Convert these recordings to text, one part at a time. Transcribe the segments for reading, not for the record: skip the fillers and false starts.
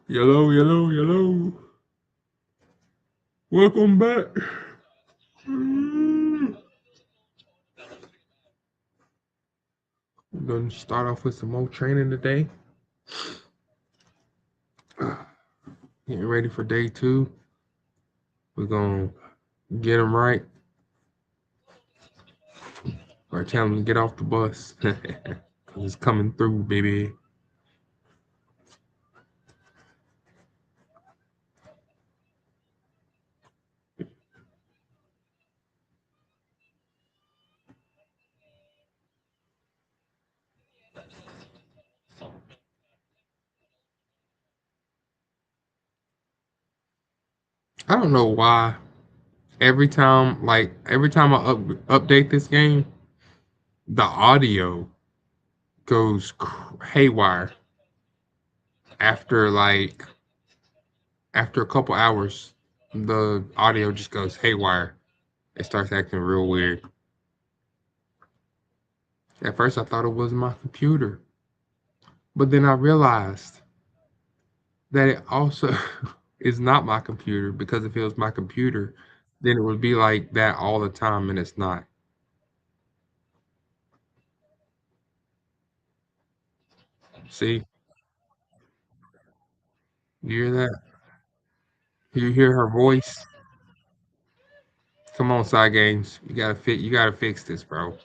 Yellow, yellow, yellow. Welcome back. I'm gonna start off with some more training today. Getting ready for day two. We're gonna get them right or tell them to get off the bus. Cause it's coming through, baby. I don't know why. Every time I update this game, the audio goes haywire after after a couple hours. The audio just goes haywire. It starts acting real weird. At first, I thought it was my computer, but then I realized that it also is not my computer because if it was my computer, then it would be like that all the time, and it's not. See, you hear that? You hear her voice? Come on, side games. You gotta fit. You gotta fix this, bro.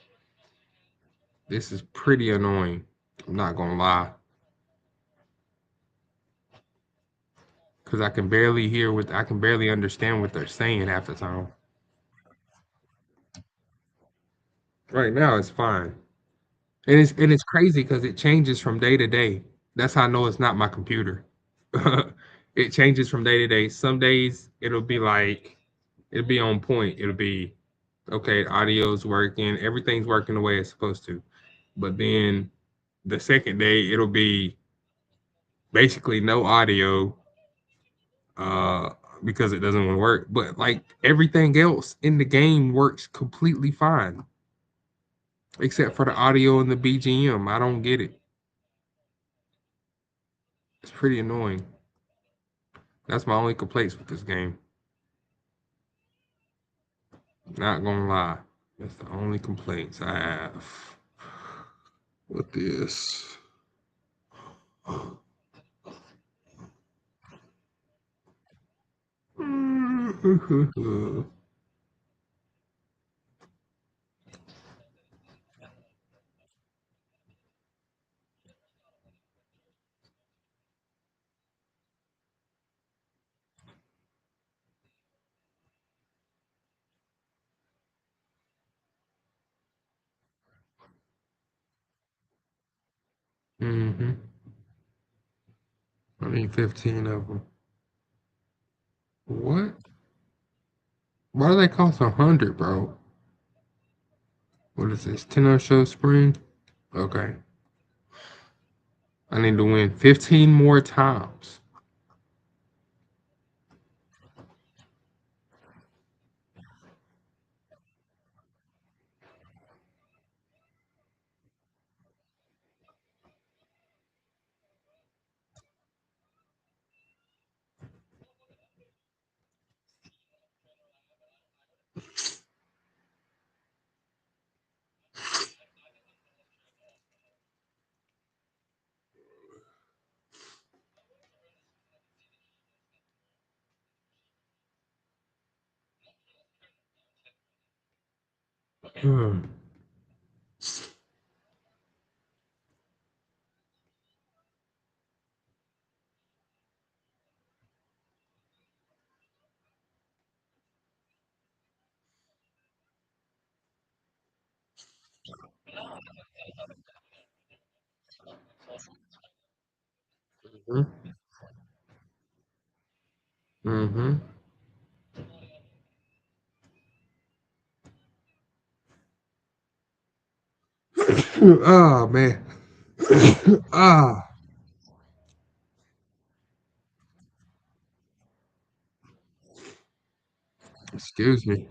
This is pretty annoying. I'm not gonna lie, because I can barely understand what they're saying half the time. Right now, it's fine. And it's crazy because it changes from day to day. That's how I know it's not my computer. It changes from day to day. Some days it'll be on point. It'll be okay, audio's working, everything's working the way it's supposed to. But then the second day it'll be basically no audio, uh, because it doesn't want to work. But like everything else in the game works completely fine, except for the audio and the BGM. I don't get it. It's pretty annoying. That's my only complaints with this game. Not gonna lie. That's the only complaints I have with this. Mm-hmm. I need 15 of them. What? Why do they cost 100, bro? What is this? 10 on show spring? Okay. I need to win 15 more times. Hmm. Mm-hmm. Oh, man. Ah, excuse me.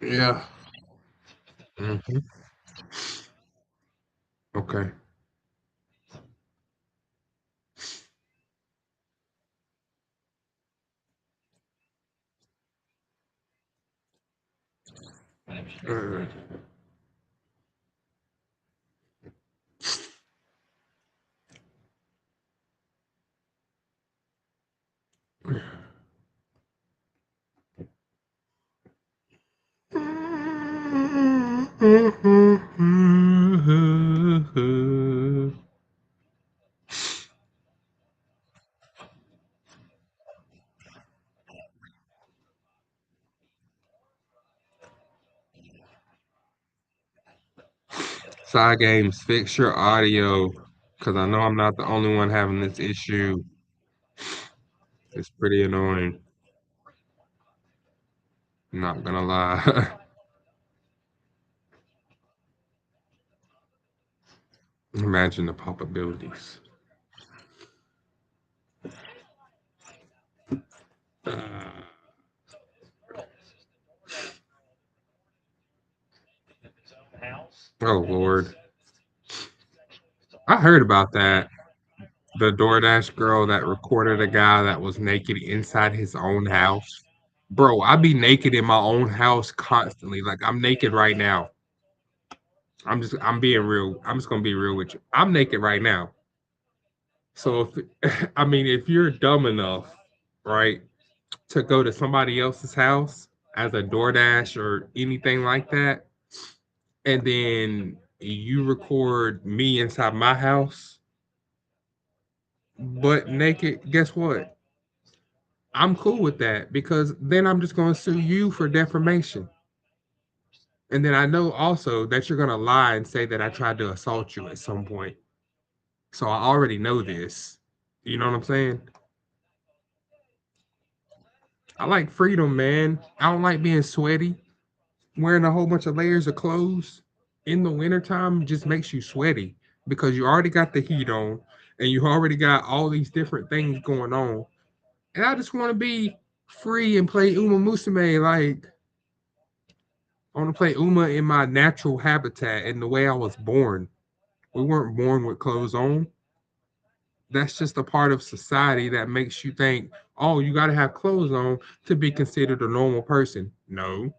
Yeah. Hmm. Okay. Uh, Side games, fix your audio, because I know I'm not the only one having this issue. It's pretty annoying. Not gonna lie. Imagine the possibilities. Uh, oh Lord, I heard about that. The DoorDash girl that recorded a guy that was naked inside his own house. Bro, I be naked in my own house constantly. Like I'm naked right now. I'm being real. I'm just gonna be real with you. I'm naked right now. So if I mean if you're dumb enough, right, to go to somebody else's house as a DoorDash or anything like that, and then you record me inside my house, but naked, guess what? I'm cool with that because then I'm just gonna sue you for defamation. And then I know also that you're gonna lie and say that I tried to assault you at some point. So I already know this. You know what I'm saying? I like freedom, man. I don't like being sweaty. Wearing a whole bunch of layers of clothes in the wintertime just makes you sweaty because you already got the heat on and you already got all these different things going on. And I just want to be free and play Umamasume. Like, I want to play Uma in my natural habitat in the way I was born. We weren't born with clothes on. That's just a part of society that makes you think, oh, you got to have clothes on to be considered a normal person. No,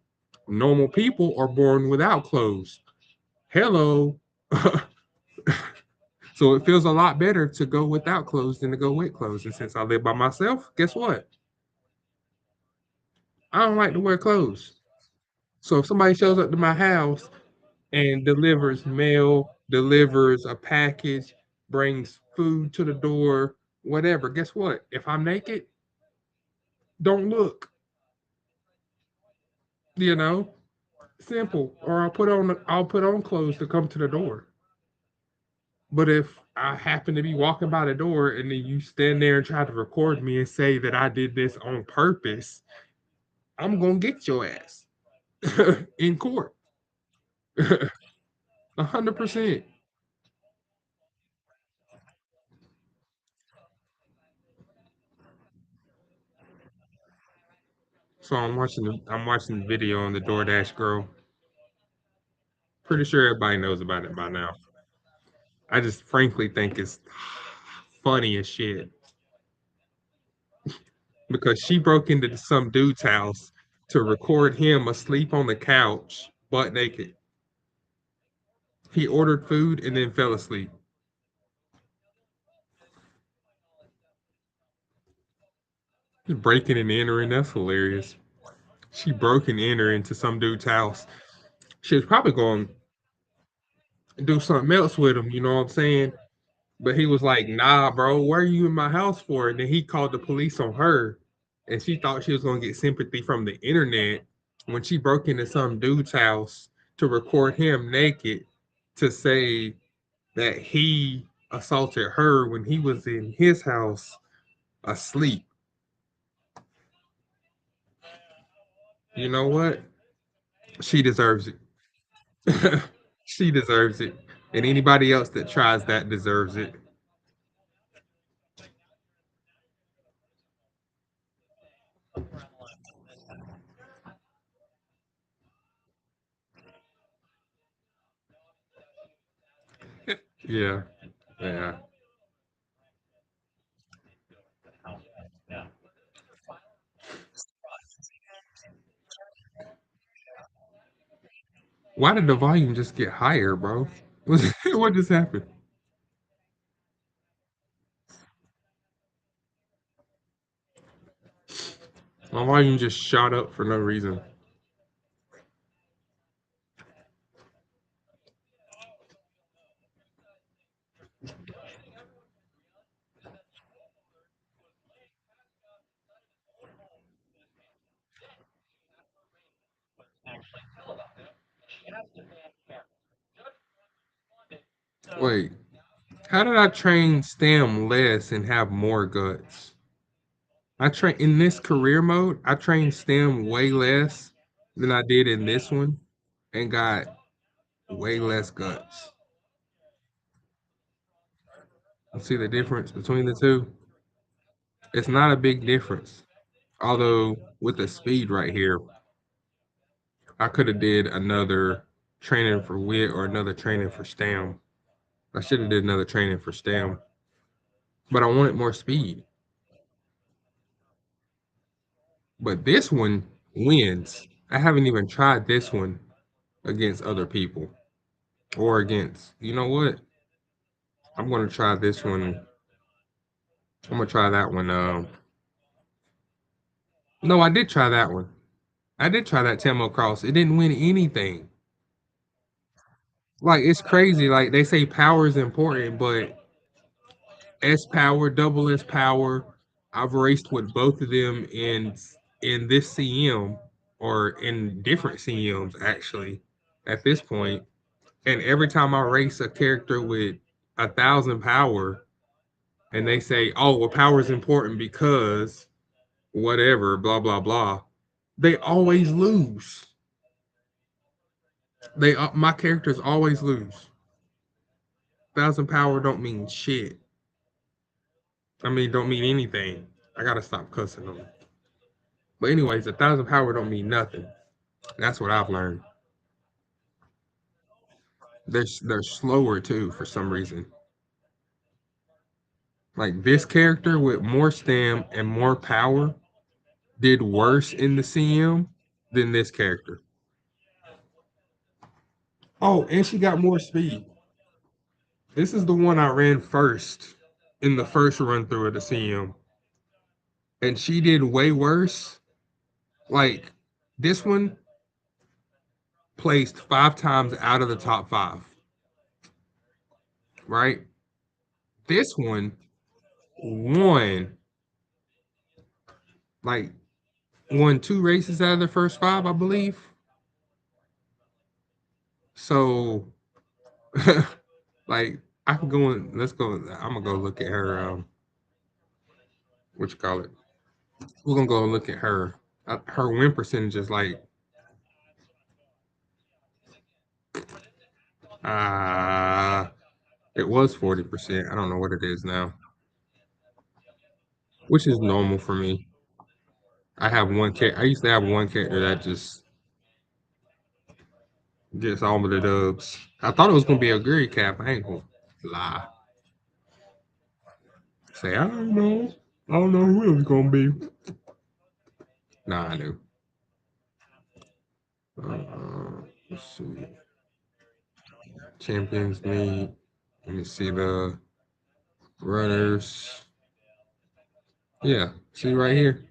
normal people are born without clothes. Hello. So it feels a lot better to go without clothes than to go with clothes. And since I live by myself, guess what? I don't like to wear clothes. So if somebody shows up to my house and delivers mail, delivers a package, brings food to the door, whatever, guess what? If I'm naked, don't look, you know? Simple. Or I'll put on clothes to come to the door. But if I happen to be walking by the door and then you stand there and try to record me and say that I did this on purpose, I'm gonna get your ass in court. 100%. So I'm watching the video on the DoorDash girl. Pretty sure everybody knows about it by now. I just frankly think it's funny as shit because she broke into some dude's house to record him asleep on the couch, butt naked. He ordered food and then fell asleep. Breaking and entering, that's hilarious. She broke and entered into some dude's house. She was probably going to do something else with him, you know what I'm saying? But he was like, nah, bro, where are you in my house for? And then he called the police on her. And she thought she was going to get sympathy from the internet when she broke into some dude's house to record him naked to say that he assaulted her when he was in his house asleep. You know what? She deserves it. She deserves it. And anybody else that tries that deserves it. Yeah, yeah. Why did the volume just get higher, bro? What just happened? My volume just shot up for no reason. Wait, how did I train Stem less and have more guts? I train in this career mode. I trained Stem way less than I did in this one, and got way less guts. You see the difference between the two? It's not a big difference. Although with the speed right here, I could have did another training for wit or another training for Stem. I should have did another training for Stem, but I wanted more speed. But this one wins. I haven't even tried this one against other people or against. You know what? I'm gonna try this one. I'm gonna try that one. No, I did try that one. I did try that Tamo Cross. It didn't win anything. Like it's crazy. Like they say power is important, but S power, double S power. I've raced with both of them in this CM or in different CMs actually at this point. And every time I race a character with 1,000 power, and they say, "Oh, well, power is important because whatever, blah blah blah," they always lose. They my characters always lose. 1,000 power don't mean shit. I mean, don't mean anything. I gotta stop cussing them. But anyways, 1,000 power don't mean nothing. That's what I've learned. They're slower too for some reason. Like this character with more stam and more power did worse in the CM than this character. Oh, and she got more speed. This is the one I ran first in the first run through of the CM, and she did way worse. Like this one placed 5 times out of the top five, right? This one won like won 2 races out of the first five, I believe. So like I can go and let's go. I'm gonna go look at her. What you call it? We're gonna go and look at her. Her win percentage is like uh it was 40%. I don't know what it is now, which is normal for me. I have one cat. I used to have one character that just gets all of the dubs. I thought it was gonna be a great cap. I ain't gonna lie. Say I don't know. I don't know who it was gonna be. Nah, I knew. Let's see. Champions League. Let me see the runners. Yeah, see right here.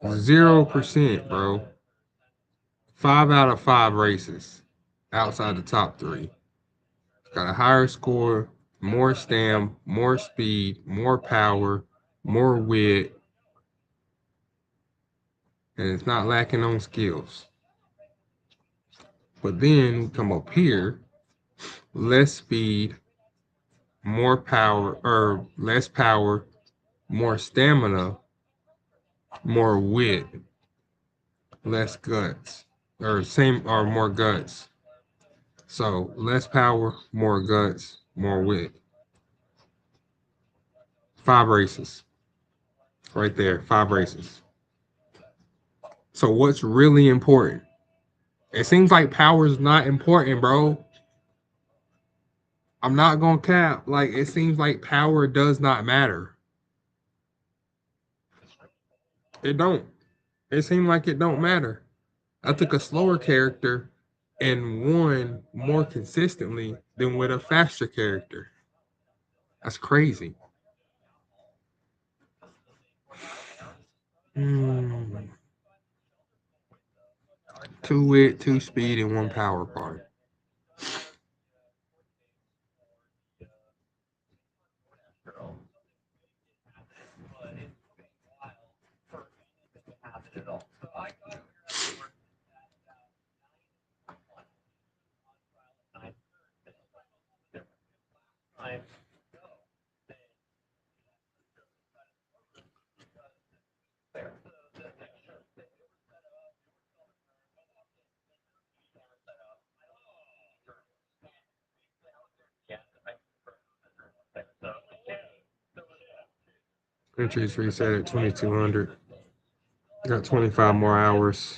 0%, bro. 5 out of 5 races outside the top three. Got a higher score, more stam, more speed, more power, more wit, and it's not lacking on skills. But then we come up here, less speed, more power, or less power, more stamina, more wit, less guts, or same or more guts. So less power, more guts, more wit. 5 races right there. 5 races. So what's really important? It seems like power is not important, bro. I'm not gonna cap. Like it seems like power does not matter. It don't. It seemed like it don't matter. I took a slower character and won more consistently than with a faster character. That's crazy. Hmm. Two wit, two speed, and one power part. Entries reset at 2200. Got 25 more hours.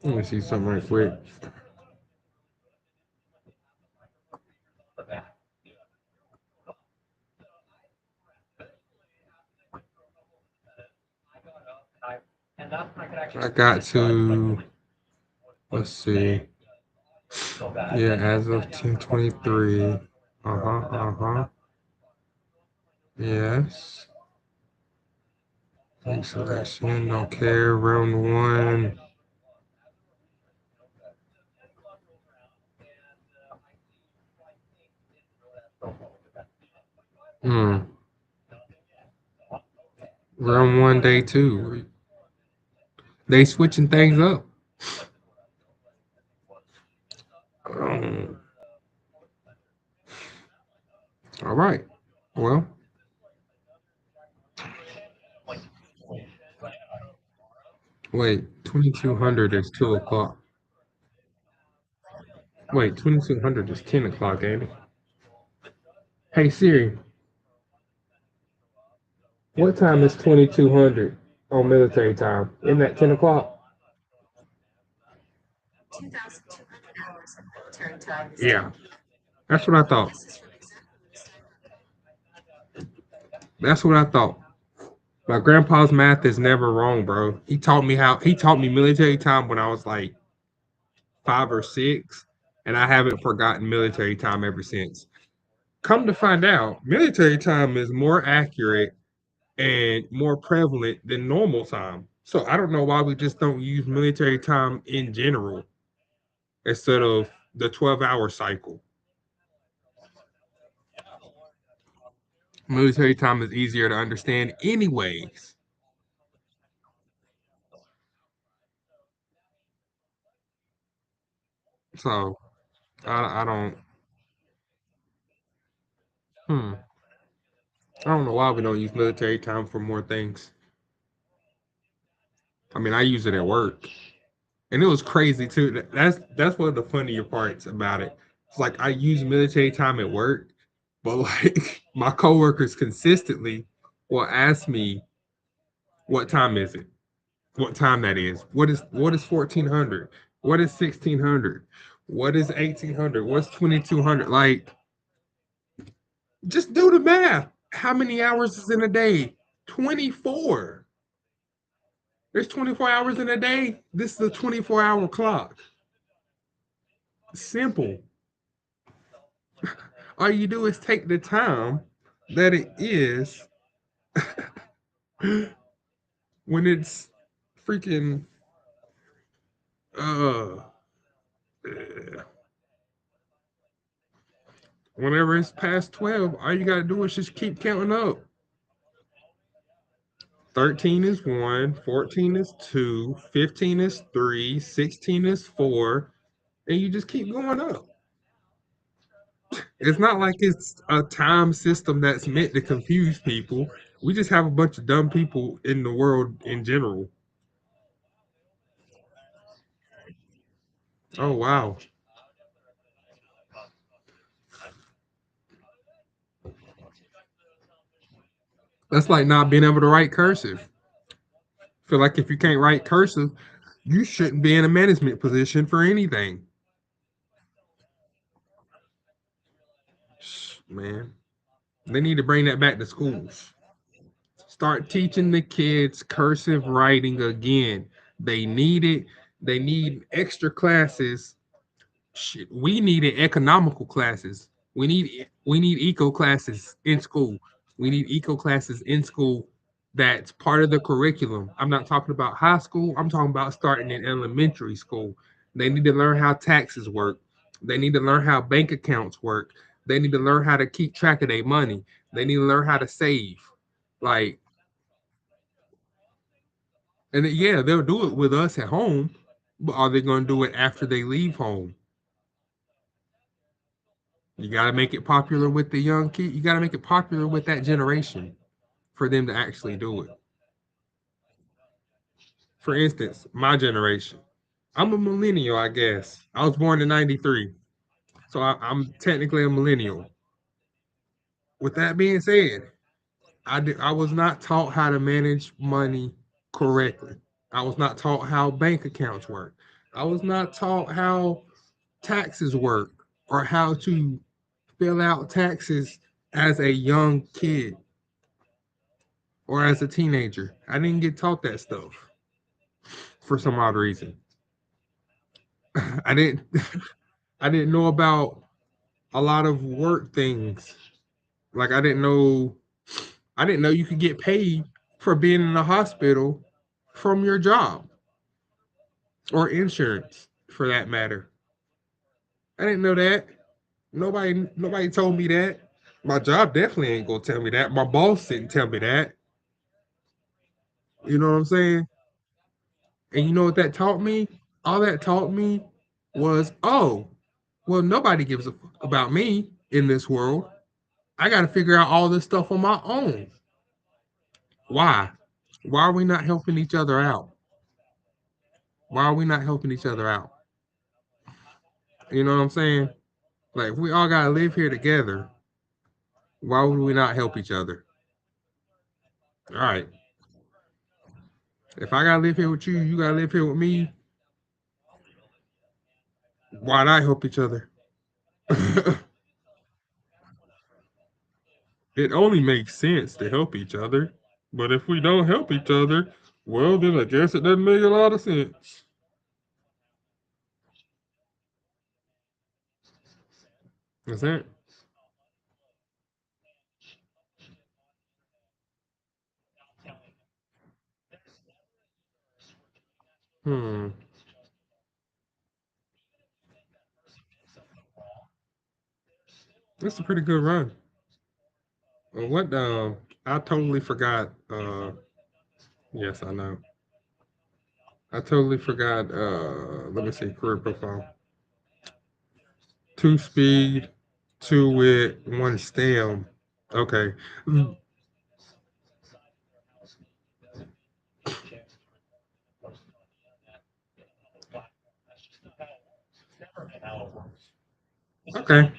Let me see something right quick. I got to, let's see. Yeah, as of 1023. Uh-huh, uh-huh. Yes. Make selection, don't care. Round one. Hmm. Round one, day two. They switching things up. Um, all right. Well, wait. 2200 is 2 o'clock. Wait, 2200 is 10 o'clock, ain't it? Hey Siri, what time is 2200 on military time? Isn't that 10 o'clock? Yeah, that's what I thought. That's what I thought. My grandpa's math is never wrong, bro. He taught me military time when I was like 5 or 6, and I haven't forgotten military time ever since. Come to find out, military time is more accurate and more prevalent than normal time. So I don't know why we just don't use military time in general instead of the 12-hour cycle. Military time is easier to understand anyways. So I don't hmm. I don't know why we don't use military time for more things. I mean, I use it at work. And it was crazy too. That's one of the funnier parts about it. It's like I use military time at work, but like my coworkers consistently will ask me what time is it? What time that is? What is 1400? What is 1600? What is 1800? What's 2200? Like just do the math. How many hours is in a day? 24. There's 24 hours in a day. This is a 24-hour clock. Simple. All you do is take the time that it is when it's freaking uh whenever it's past 12, all you gotta do is just keep counting up. 13 is 1, 14 is 2, 15 is 3, 16 is 4, and you just keep going up. It's not like it's a time system that's meant to confuse people. We just have a bunch of dumb people in the world in general. Oh wow. That's like not being able to write cursive. Feel like if you can't write cursive, you shouldn't be in a management position for anything. Man, they need to bring that back to schools. Start teaching the kids cursive writing again. They need it. They need extra classes. Shit, we needed economical classes. We need eco classes in school. We need eco classes in school. That's part of the curriculum. I'm not talking about high school. I'm talking about starting in elementary school. They need to learn how taxes work. They need to learn how bank accounts work. They need to learn how to keep track of their money. They need to learn how to save. Like, and yeah, they'll do it with us at home, but are they going to do it after they leave home? You got to make it popular with the young kid. You got to make it popular with that generation for them to actually do it. For instance, my generation. I'm a millennial, I guess. I was born in '93, so I'm technically a millennial. With that being said, I was not taught how to manage money correctly. I was not taught how bank accounts work. I was not taught how taxes work or how to fill out taxes as a young kid or as a teenager. I didn't get taught that stuff for some odd reason. I didn't I didn't know about a lot of work things. Like I didn't know you could get paid for being in the hospital from your job or insurance for that matter. I didn't know that. Nobody told me that. My job definitely ain't gonna tell me that. My boss didn't tell me that. You know what I'm saying? And you know what that taught me? All that taught me was, oh, well, nobody gives a fuck about me in this world. I got to figure out all this stuff on my own. Why? Why are we not helping each other out? Why are we not helping each other out? You know what I'm saying? Like, we all got to live here together. Why would we not help each other? All right. If I got to live here with you, you got to live here with me. Why not help each other? It only makes sense to help each other. But if we don't help each other, well, then I guess it doesn't make a lot of sense. That's it. Hmm. That's a pretty good run. What? I totally forgot. Yes, I know. I totally forgot. Let me see. Career profile. Two speed, two wit, one stem. Okay. Mm, okay.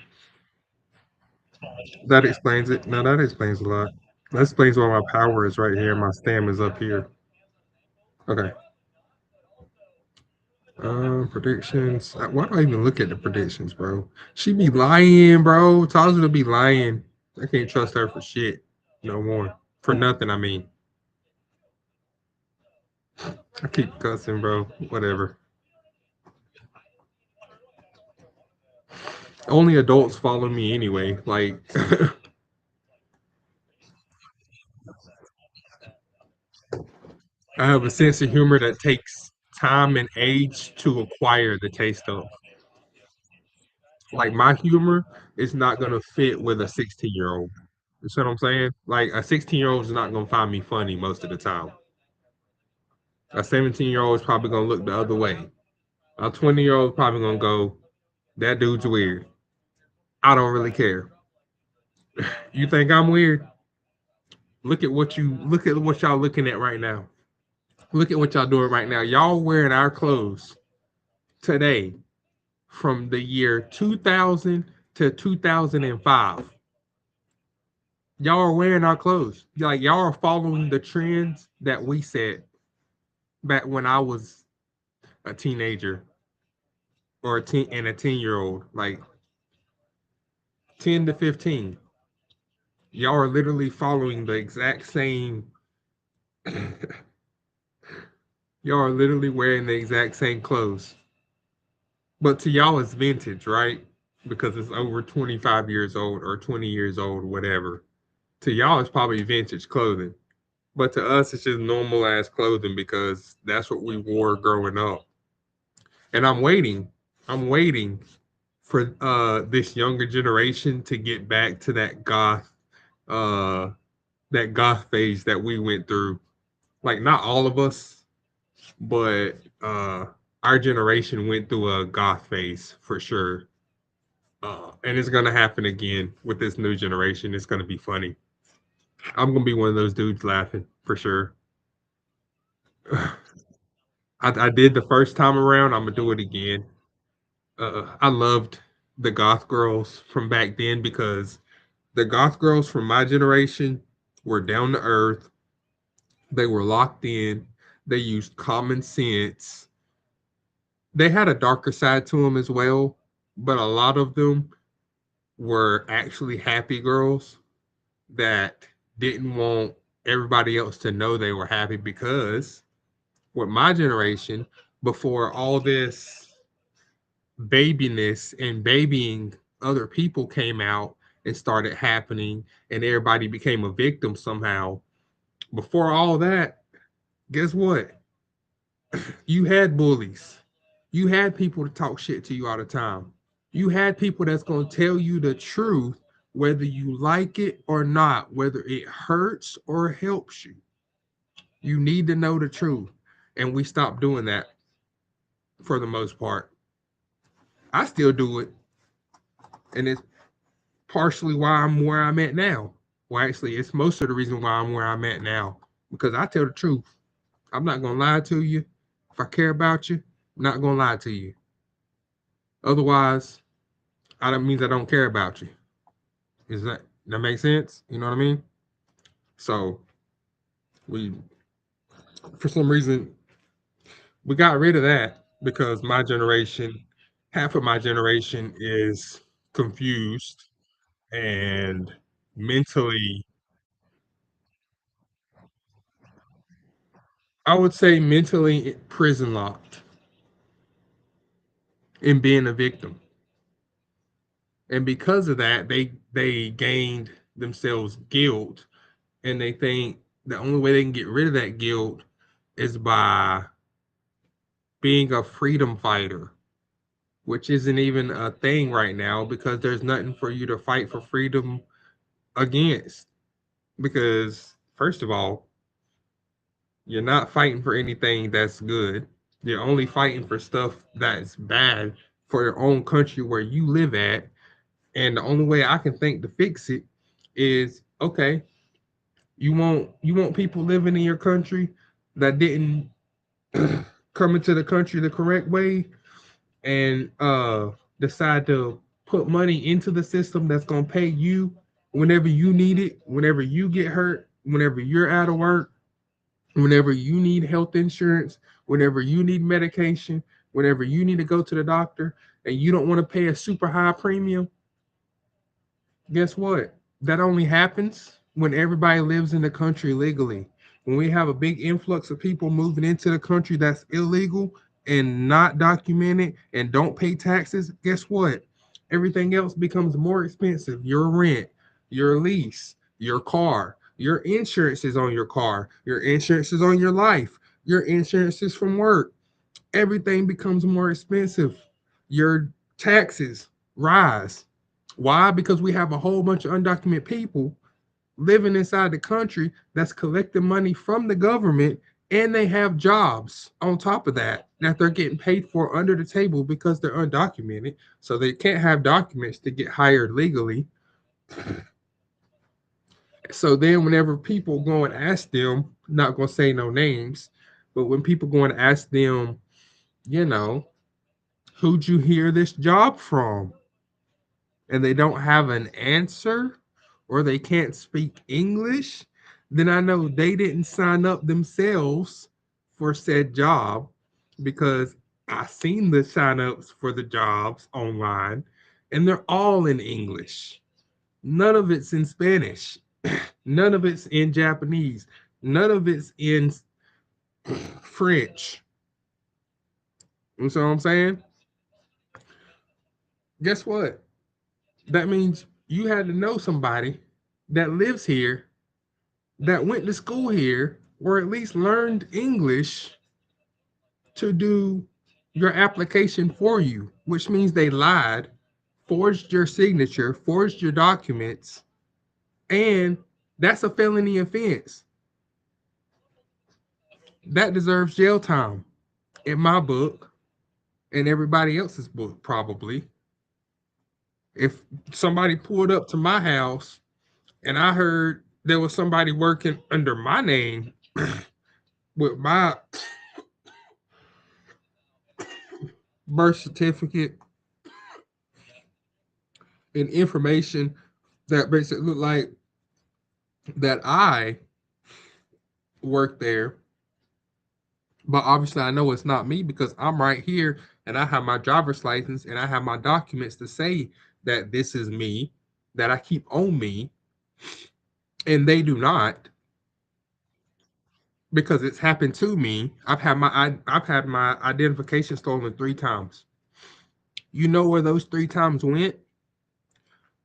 That explains it. No, that explains a lot. That explains why my power is right here. My stem is up here. Okay. Predictions. Why do I even look at the predictions, bro? She be lying, bro. Tells her to be lying. I can't trust her for shit no more. For nothing, I mean. I keep cussing, bro. Whatever. Only adults follow me anyway. Like, I have a sense of humor that takes time and age to acquire the taste of. Like, my humor is not gonna fit with a 16-year-old. You see what I'm saying? Like, a 16-year-old is not gonna find me funny most of the time. A 17-year-old is probably gonna look the other way. A 20-year-old is probably gonna go, that dude's weird. I don't really care. You think I'm weird? Look at what y'all looking at right now. Look at what y'all doing right now. Y'all wearing our clothes today from the year 2000 to 2005. Y'all are wearing our clothes. Like y'all are following the trends that we set back when I was a teenager or a 10-year old, like 10 to 15. Y'all are literally following the exact same y'all are literally wearing the exact same clothes. But to y'all it's vintage, right? Because it's over 25 years old or 20 years old, whatever. To y'all it's probably vintage clothing. But to us it's just normal ass clothing because that's what we wore growing up. And I'm waiting for this younger generation to get back to uh that goth phase that we went through. Like not all of us, but our generation went through a goth phase for sure. And it's gonna happen again with this new generation. It's gonna be funny. I'm gonna be one of those dudes laughing for sure. I did the first time around. I'm gonna do it again. I loved the goth girls from back then because the goth girls from my generation were down to earth. They were locked in. They used common sense. They had a darker side to them as well, but a lot of them were actually happy girls that didn't want everybody else to know they were happy because with my generation, before all this babiness and babying other people came out and started happening and everybody became a victim somehow, before all that, guess what? You had bullies. You had people to talk shit to you all the time. You had people that's going to tell you the truth, whether you like it or not, whether it hurts or helps you. You need to know the truth. And we stopped doing that for the most part. I still do it. And it's partially why I'm where I'm at now. Well, actually, it's most of the reason why I'm where I'm at now because I tell the truth. I'm not going to lie to you. If I care about you, I'm not going to lie to you. Otherwise, I don't means I don't care about you. Is that make sense? You know what I mean? So we, for some reason, we got rid of that because my generation, half of my generation is confused and mentally, I would say mentally prison locked in being a victim. And because of that, they gained themselves guilt and they think the only way they can get rid of that guilt is by being a freedom fighter, which isn't even a thing right now because there's nothing for you to fight for freedom against. Because, first of all, you're not fighting for anything that's good. You're only fighting for stuff that's bad for your own country where you live at. And the only way I can think to fix it is okay, you want people living in your country that didn't come into the country the correct way and decide to put money into the system that's going to pay you whenever you need it, whenever you get hurt, whenever you're out of work, whenever you need health insurance, whenever you need medication, whenever you need to go to the doctor and you don't want to pay a super high premium, guess what? That only happens when everybody lives in the country legally. When we have a big influx of people moving into the country that's illegal and not documented and don't pay taxes, guess what? Everything else becomes more expensive. Your rent, your lease, your car, your insurance is on your car, your insurance is on your life, your insurance is from work. Everything becomes more expensive. Your taxes rise. Why? Because we have a whole bunch of undocumented people living inside the country that's collecting money from the government and they have jobs on top of that that they're getting paid for under the table because they're undocumented. So they can't have documents to get hired legally. So then whenever people go and ask them, not gonna say no names, but when people go and ask them, you know, who'd you hear this job from? And they don't have an answer or they can't speak English, then I know they didn't sign up themselves for said job because I seen the signups for the jobs online and they're all in English. None of it's in Spanish. None of it's in Japanese. None of it's in French. You know what I'm saying? Guess what? That means you had to know somebody that lives here, that went to school here, or at least learned English to do your application for you, which means they lied, forged your signature, forged your documents, and that's a felony offense. That deserves jail time in my book and everybody else's book, probably. If somebody pulled up to my house and I heard there was somebody working under my name with my birth certificate and information that basically looked like that I worked there, but obviously I know it's not me because I'm right here and I have my driver's license and I have my documents to say that this is me, that I keep on me, and they do not because it's happened to me. I've had my identification stolen 3 times. You know where those 3 times went?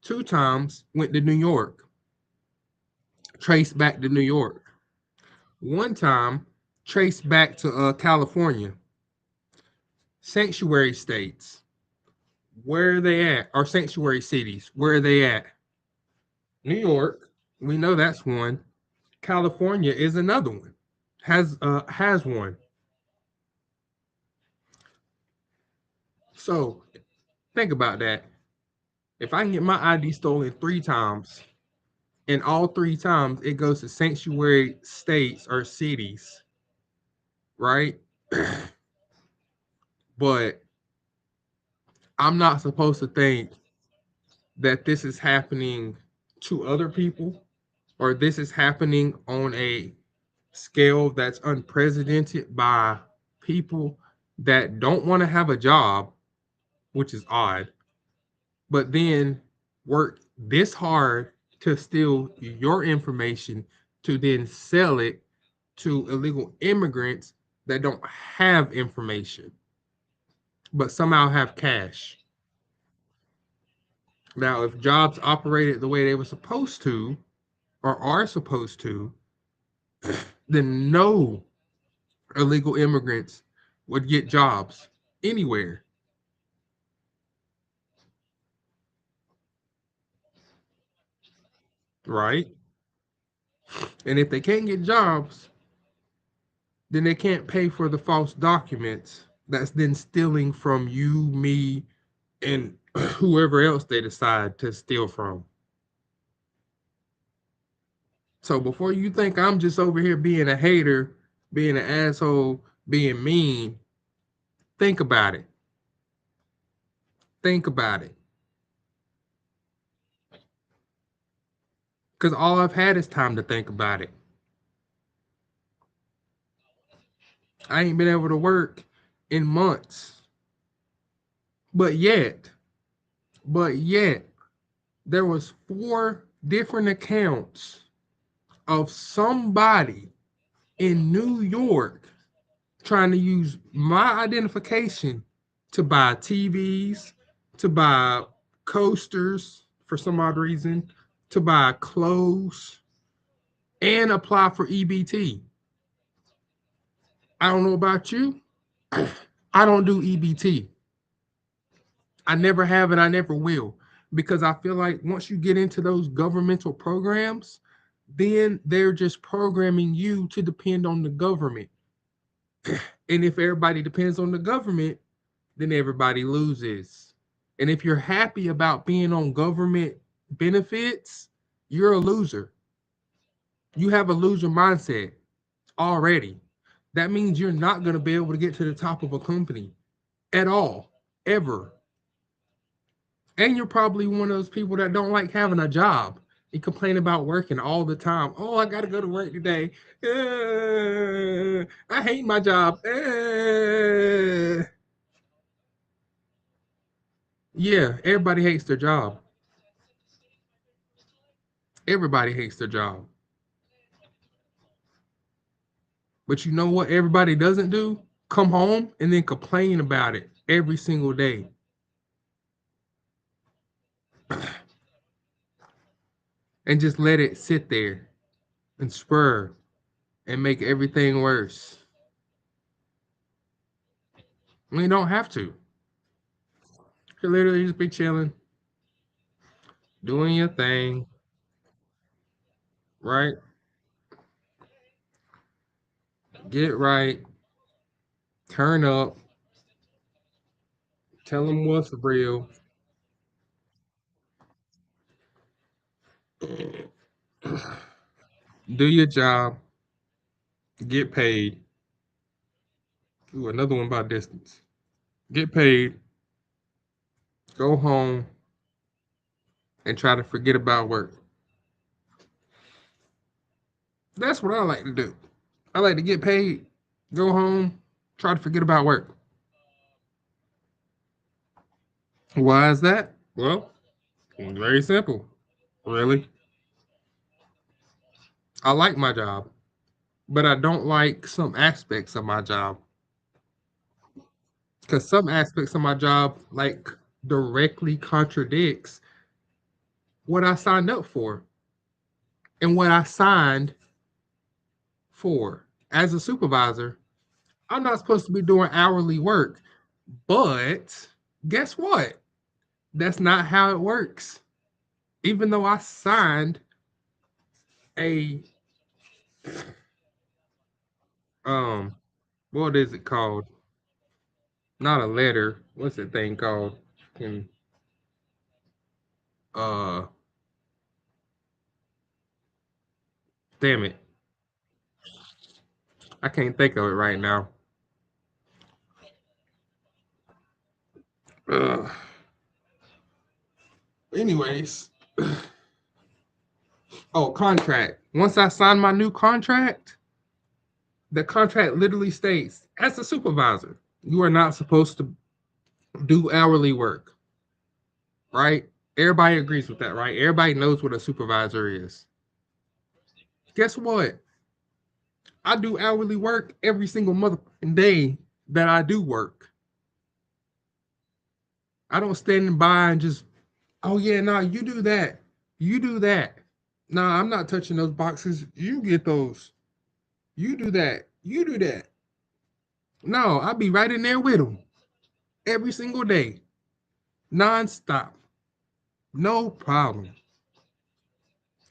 2 times went to New York, traced back to New York. One time traced back to California. Sanctuary states, where are they at? Or sanctuary cities, where are they at? New York, we know that's one. California is another one. Has one. So think about that. If I can get my ID stolen 3 times, and all 3 times it goes to sanctuary states or cities, right? But I'm not supposed to think that this is happening to other people or this is happening on a scale that's unprecedented by people that don't want to have a job, which is odd, but then work this hard to steal your information to then sell it to illegal immigrants that don't have information, but somehow have cash. Now, if jobs operated the way they were supposed to or are supposed to, then no illegal immigrants would get jobs anywhere, right? And if they can't get jobs, then they can't pay for the false documents that's then stealing from you, me, and whoever else they decide to steal from. So before you think I'm just over here being a hater, being an asshole, being mean, think about it. Think about it. Because all I've had is time to think about it. I ain't been able to work in months. But yet, but yet, there was 4 different accounts of somebody in New York trying to use my identification to buy TVs, to buy coasters for some odd reason, to buy clothes, and apply for EBT. I don't know about you. I don't do EBT. I never have and I never will because I feel like once you get into those governmental programs, then they're just programming you to depend on the government. And if everybody depends on the government, then everybody loses. And if you're happy about being on government benefits, you're a loser. You have a loser mindset already. That means you're not going to be able to get to the top of a company at all, ever. And you're probably one of those people that don't like having a job. You complain about working all the time. Oh, I got to go to work today. I hate my job. Yeah, everybody hates their job. Everybody hates their job. But you know what everybody doesn't do? Come home and then complain about it every single day and just let it sit there and spur and make everything worse. We don't have to. You can literally just be chilling, doing your thing, right? Get right, turn up, tell them what's real, do your job, get paid. Ooh, another one about distance. Get paid, go home, and try to forget about work. That's what I like to do. I like to get paid, go home, try to forget about work. Why is that? Well, very simple. Really, I like my job, but I don't like some aspects of my job because some aspects of my job like directly contradicts what I signed up for and what I signed for. As a supervisor, I'm not supposed to be doing hourly work, but guess what? That's not how it works. Even though I signed a um what is it called? Not a letter. What's that thing called? Can uh damn it. I can't think of it right now. Uh, anyways, oh, contract. Once I sign my new contract, the contract literally states, as a supervisor, you are not supposed to do hourly work, right? Everybody agrees with that, right? Everybody knows what a supervisor is. Guess what? I do hourly work every single motherfucking day that I do work. I don't stand by and just, oh yeah, nah, you do that. You do that. Nah, I'm not touching those boxes. You get those. You do that. You do that. No, I'll be right in there with them every single day, nonstop. No problem.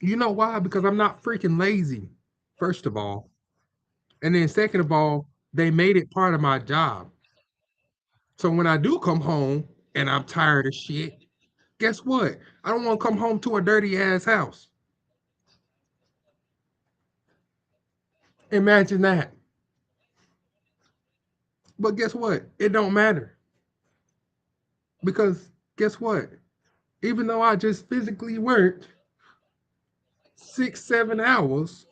You know why? Because I'm not freaking lazy, first of all. And then, second of all, they made it part of my job. So when I do come home and I'm tired of shit, guess what? I don't want to come home to a dirty ass house. Imagine that. But guess what? It don't matter. Because guess what? Even though I just physically worked 6, 7 hours,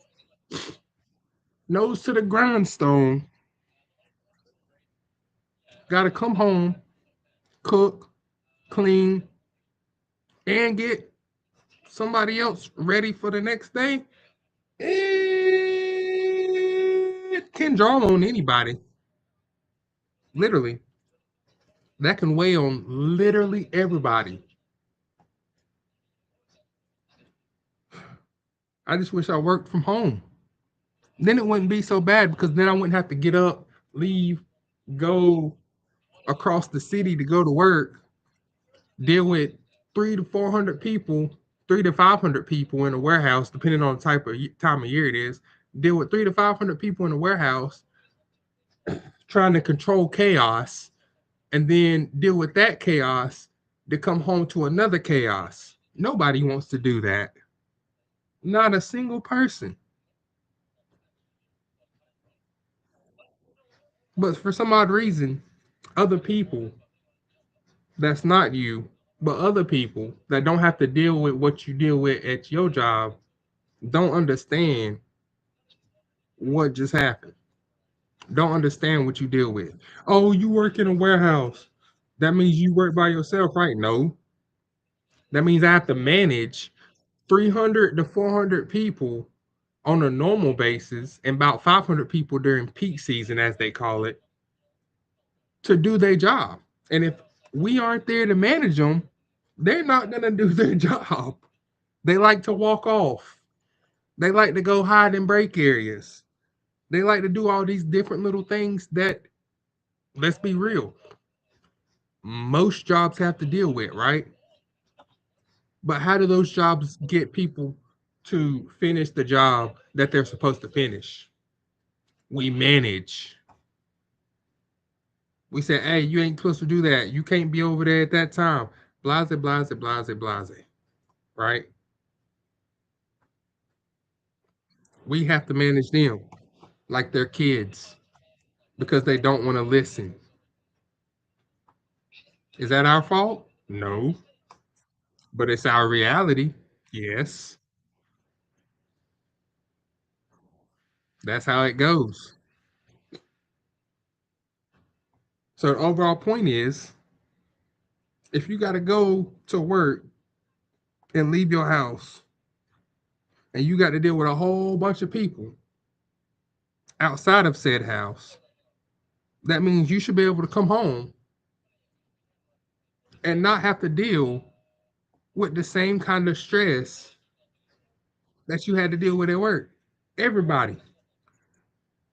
nose to the grindstone, gotta come home, cook, clean, and get somebody else ready for the next day, it can draw on anybody. Literally. That can weigh on literally everybody. I just wish I worked from home. Then it wouldn't be so bad because then I wouldn't have to get up, leave, go across the city to go to work, deal with 3 to 400 people, 3 to 500 people in a warehouse, depending on the type of time of year it is. Deal with 3 to 500 people in a warehouse, trying to control chaos, and then deal with that chaos to come home to another chaos. Nobody wants to do that. Not a single person. But for some odd reason, other people that's not you. But other people that don't have to deal with what you deal with at your job don't understand what just happened. Don't understand what you deal with. Oh, you work in a warehouse. That means you work by yourself, right? No. That means I have to manage 300 to 400 people on a normal basis and about 500 people during peak season, as they call it, to do their job. And if we aren't there to manage them, they're not going to do their job. They like to walk off. They like to go hide in break areas. They like to do all these different little things that, let's be real, most jobs have to deal with, right? But how do those jobs get people to finish the job that they're supposed to finish? We manage. We say, hey, you ain't supposed to do that. You can't be over there at that time. Blase, blase, blase, blase. Right? We have to manage them like they're kids because they don't want to listen. Is that our fault? No. But it's our reality. Yes. That's how it goes. So the overall point is if you got to go to work and leave your house and you got to deal with a whole bunch of people outside of said house, that means you should be able to come home and not have to deal with the same kind of stress that you had to deal with at work. Everybody,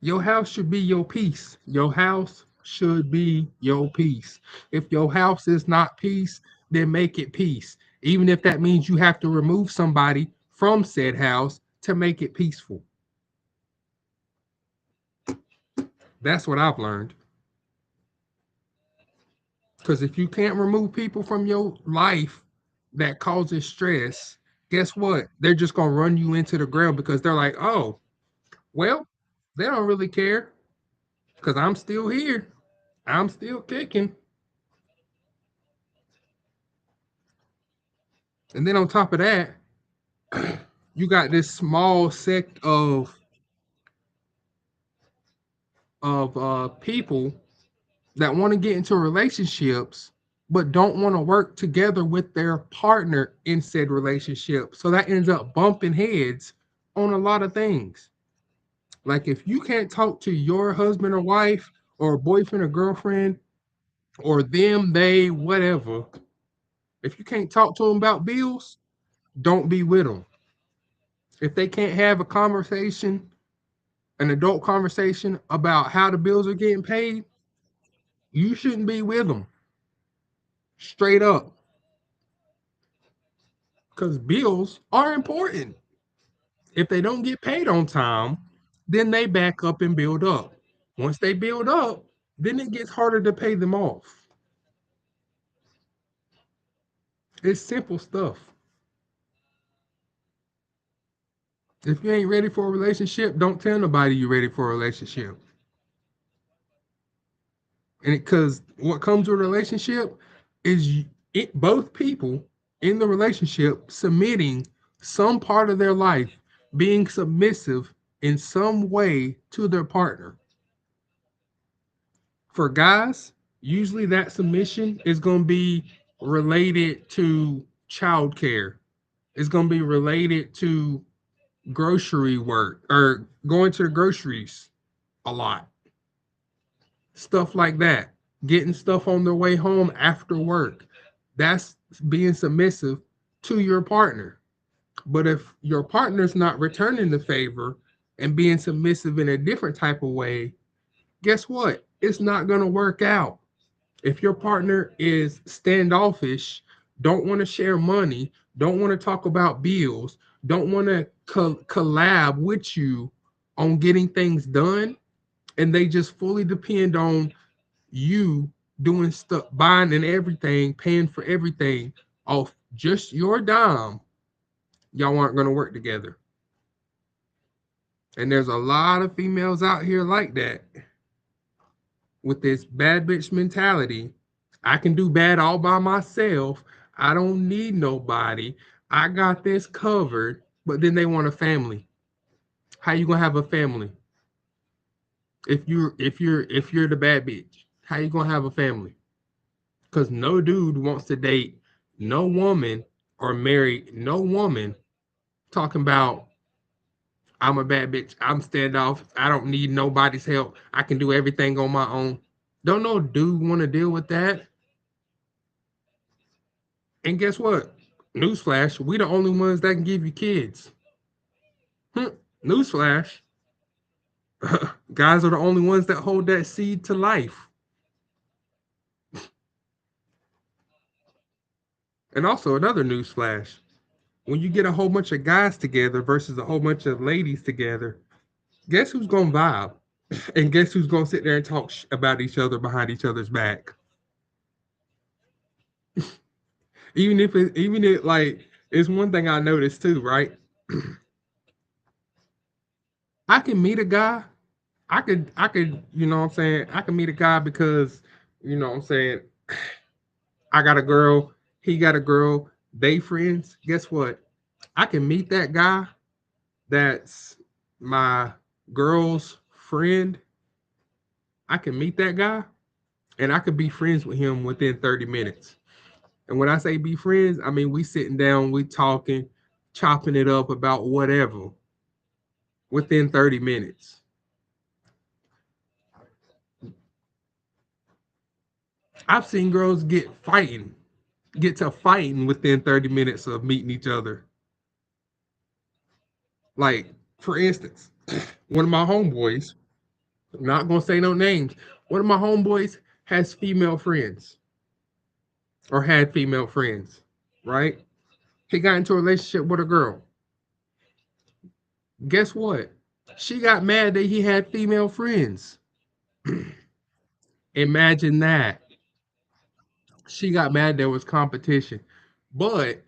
your house should be your peace. Your house should be your peace. If your house is not peace, then make it peace. Even if that means you have to remove somebody from said house to make it peaceful. That's what I've learned. Because if you can't remove people from your life that causes stress, guess what? They're just going to run you into the ground because they're like, oh, well, they don't really care because I'm still here. I'm still kicking. And then on top of that, you got this small sect of people that want to get into relationships but don't want to work together with their partner in said relationship. So that ends up bumping heads on a lot of things. Like if you can't talk to your husband or wife or boyfriend or girlfriend or them, they, whatever, if you can't talk to them about bills, don't be with them. If they can't have a conversation, an adult conversation about how the bills are getting paid, you shouldn't be with them. Straight up. Because bills are important. If they don't get paid on time, then they back up and build up. Once they build up, then it gets harder to pay them off. It's simple stuff. If you ain't ready for a relationship, don't tell nobody you're ready for a relationship. And because what comes with a relationship is it both people in the relationship submitting some part of their life, being submissive in some way to their partner. For guys, usually that submission is going to be related to childcare. It's going to be related to grocery work or going to the groceries a lot. Stuff like that. Getting stuff on their way home after work. That's being submissive to your partner. But if your partner's not returning the favor and being submissive in a different type of way, guess what? It's not going to work out. If your partner is standoffish, don't want to share money, don't want to talk about bills, don't want to collab with you on getting things done, and they just fully depend on you doing stuff, buying and everything, paying for everything off just your dime, y'all aren't going to work together. And there's a lot of females out here like that with this bad bitch mentality. I can do bad all by myself. I don't need nobody. I got this covered. But then they want a family. How you gonna have a family if you're the bad bitch? How you gonna have a family? Because no dude wants to date no woman or marry no woman talking about I'm a bad bitch. I'm standoff. I don't need nobody's help. I can do everything on my own. Don't no dude want to deal with that. And guess what? Newsflash, we the only ones that can give you kids. Hmm. Newsflash, guys are the only ones that hold that seed to life. And also another newsflash, when you get a whole bunch of guys together versus a whole bunch of ladies together, guess who's gonna vibe? And guess who's gonna sit there and talk about each other behind each other's back? Even if like it's one thing I noticed too, right? I can meet a guy. I could, you know what I'm saying? I can meet a guy because, you know what I'm saying, I got a girl, he got a girl, they friends. Guess what? I can meet that guy that's my girl's friend. I can meet that guy and I could be friends with him within 30 minutes. And when I say be friends, I mean we sitting down, we talking, chopping it up about whatever within 30 minutes. I've seen girls get to fighting within 30 minutes of meeting each other. Like, for instance, one of my homeboys, I'm not gonna say no names, one of my homeboys has female friends or had female friends, right? He got into a relationship with a girl. Guess what? She got mad that he had female friends. Imagine that. She got mad there was competition. But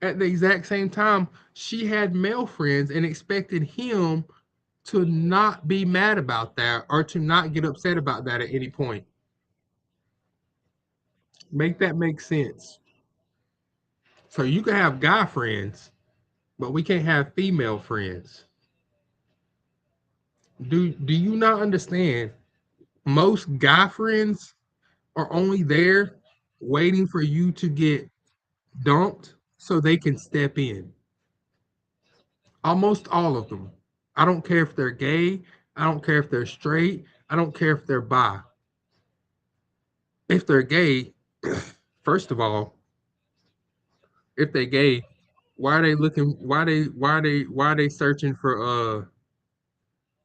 at the exact same time, she had male friends and expected him to not be mad about that or to not get upset about that at any point. Make that make sense. So you can have guy friends, but we can't have female friends. Do you not understand? Most guy friends are only there waiting for you to get dumped so they can step in. Almost all of them. I don't care if they're gay. I don't care if they're straight. I don't care if they're bi. If they're gay, first of all, if they're gay, why are they looking? Why are they searching for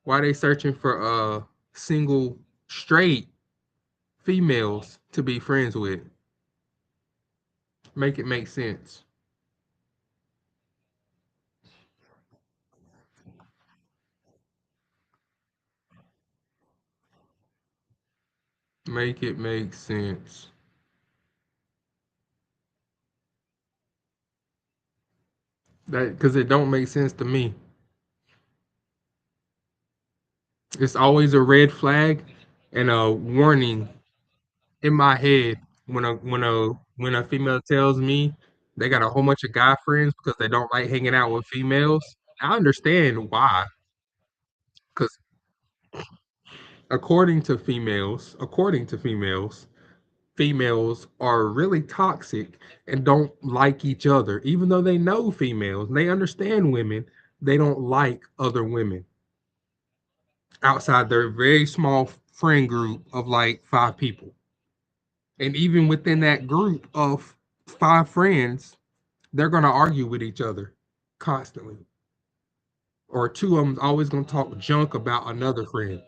why are they searching for single straight females to be friends with? Make it make sense. Make it make sense. That because it don't make sense to me. It's always a red flag and a warning in my head when a female tells me they got a whole bunch of guy friends because they don't like hanging out with females. I understand why, because according to females, females are really toxic and don't like each other, even though they know females, they understand women, they don't like other women outside their very small friend group of like 5 people. And even within that group of 5 friends, they're going to argue with each other constantly. Or two of them's always going to talk junk about another friend.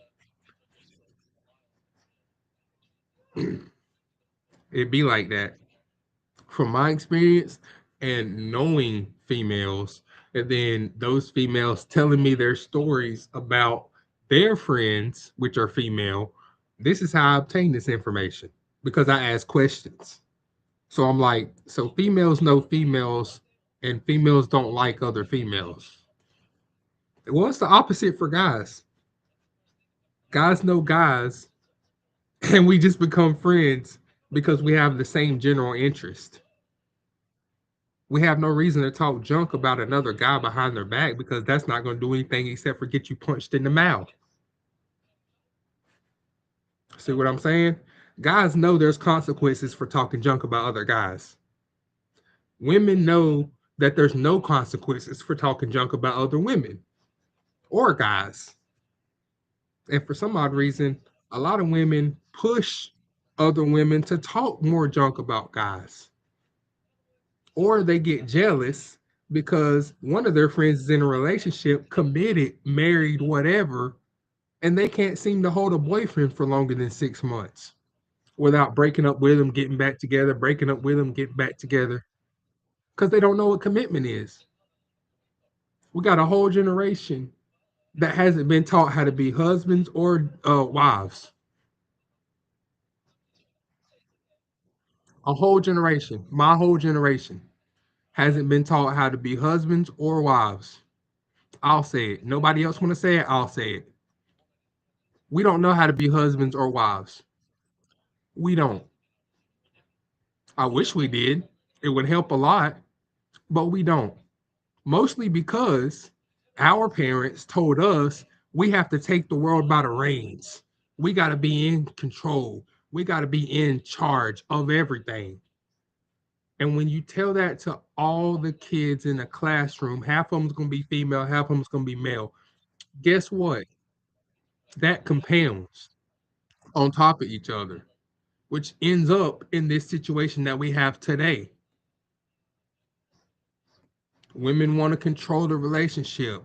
It'd be like that. From my experience and knowing females, and then those females telling me their stories about their friends, which are female, this is how I obtain this information because I ask questions. So I'm like, so females know females and females don't like other females. Well, it's the opposite for guys. Guys know guys and we just become friends because we have the same general interest. We have no reason to talk junk about another guy behind their back because that's not going to do anything except for get you punched in the mouth. See what I'm saying? Guys know there's consequences for talking junk about other guys. Women know that there's no consequences for talking junk about other women or guys. And for some odd reason, a lot of women push other women to talk more junk about guys. Or they get jealous because one of their friends is in a relationship, committed, married, whatever, and they can't seem to hold a boyfriend for longer than 6 months without breaking up with them, getting back together, breaking up with them, getting back together, because they don't know what commitment is. We got a whole generation that hasn't been taught how to be husbands or wives. A whole generation, my whole generation, hasn't been taught how to be husbands or wives. I'll say it. Nobody else want to say it. I'll say it. We don't know how to be husbands or wives. We don't. I wish we did. It would help a lot, but we don't. Mostly because our parents told us we have to take the world by the reins. We got to be in control. We got to be in charge of everything. And when you tell that to all the kids in a classroom, half of them's going to be female, half of them's going to be male. Guess what? That compounds on top of each other, which ends up in this situation that we have today. Women want to control the relationship.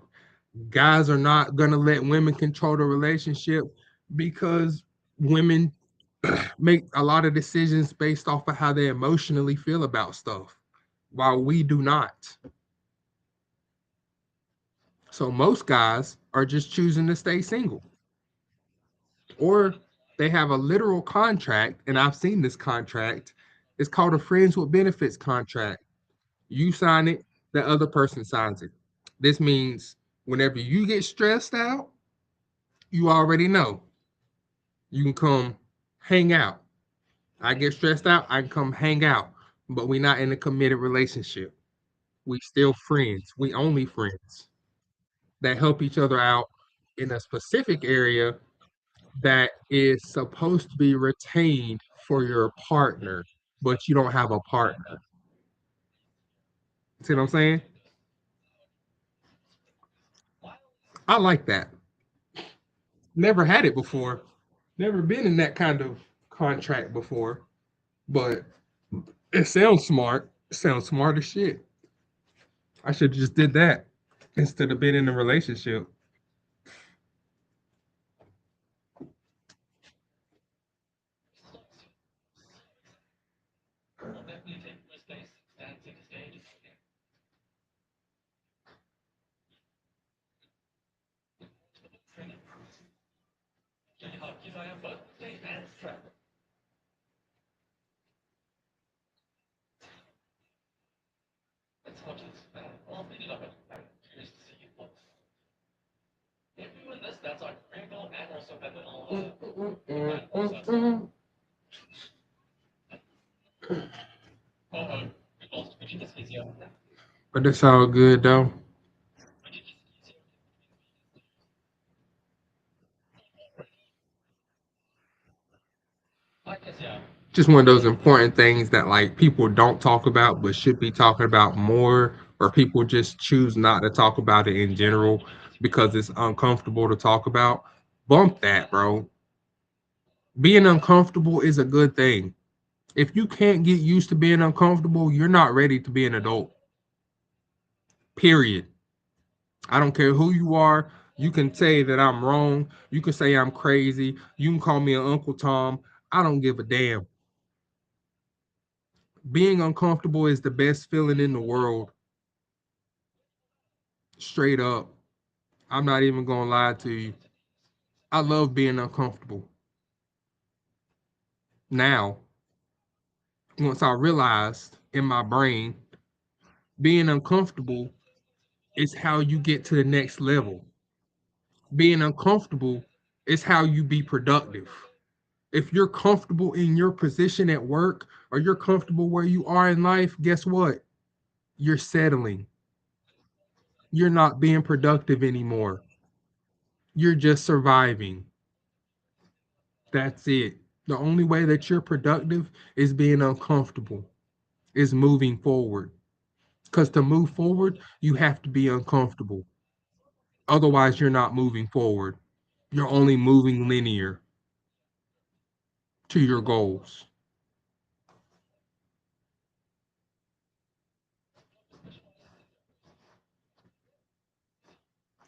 Guys are not going to let women control the relationship because women make a lot of decisions based off of how they emotionally feel about stuff, while we do not. So most guys are just choosing to stay single, or they have a literal contract, and I've seen this contract. It's called a friends with benefits contract. You sign it, the other person signs it. This means whenever you get stressed out, you already know you can come hang out. I get stressed out, I can come hang out, but we're not in a committed relationship. We still friends. We only friends that help each other out in a specific area that is supposed to be retained for your partner, but you don't have a partner. See what I'm saying? I like that. Never had it before. Never been in that kind of contract before, but it sounds smart. It sounds smart as shit. I should have just did that instead of being in a relationship. But it's all good though. Just one of those important things that like people don't talk about but should be talking about more, or people just choose not to talk about it in general because it's uncomfortable to talk about. Bump that, bro. Being uncomfortable is a good thing. If you can't get used to being uncomfortable, you're not ready to be an adult. Period. I don't care who you are. You can say that I'm wrong. You can say I'm crazy. You can call me an Uncle Tom. I don't give a damn. Being uncomfortable is the best feeling in the world. Straight up. I'm not even gonna lie to you. I love being uncomfortable. Now, once I realized in my brain, being uncomfortable is how you get to the next level. Being uncomfortable is how you be productive. If you're comfortable in your position at work or you're comfortable where you are in life, guess what? You're settling. You're not being productive anymore. You're just surviving. That's it. The only way that you're productive is being uncomfortable, is moving forward. Because to move forward, you have to be uncomfortable. Otherwise, you're not moving forward. You're only moving linear to your goals.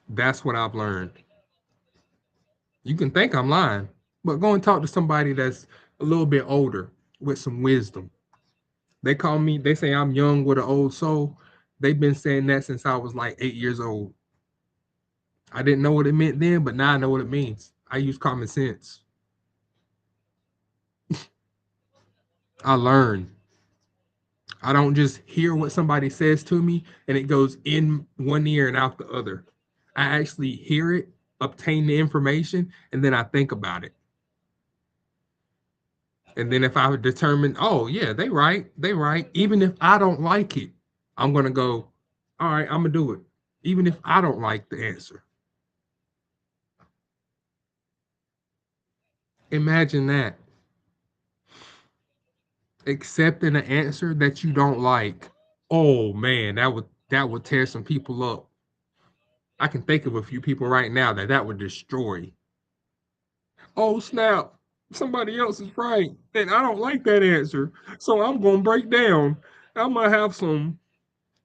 That's what I've learned. You can think I'm lying, but go and talk to somebody that's a little bit older with some wisdom. They say I'm young with an old soul. They've been saying that since I was like 8 years old. I didn't know what it meant then, but now I know what it means. I use common sense. I learn. I don't just hear what somebody says to me and it goes in one ear and out the other. I actually hear it, obtain the information, and then I think about it. And then if I determine, oh yeah, they right. Even if I don't like it, I'm gonna go, all right, I'm gonna do it. Even if I don't like the answer. Imagine that. Accepting an answer that you don't like. Oh man, that would tear some people up. I can think of a few people right now that would destroy. Oh snap, somebody else is right, and I don't like that answer, so I'm gonna break down. I'm gonna have some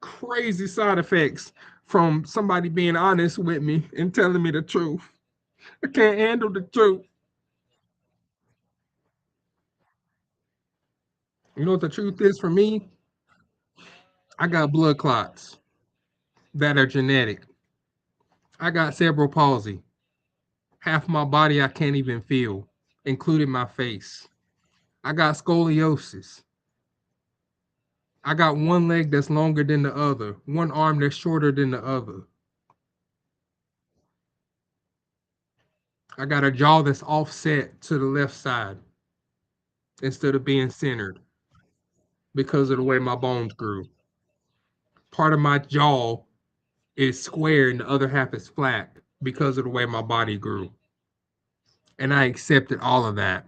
crazy side effects from somebody being honest with me and telling me the truth. I can't handle the truth. You know what the truth is for me? I got blood clots that are genetic. I got cerebral palsy. Half my body I can't even feel, including my face. I got scoliosis. I got one leg that's longer than the other, one arm that's shorter than the other. I got a jaw that's offset to the left side instead of being centered because of the way my bones grew. Part of my jaw is square and the other half is flat because of the way my body grew. And I accepted all of that.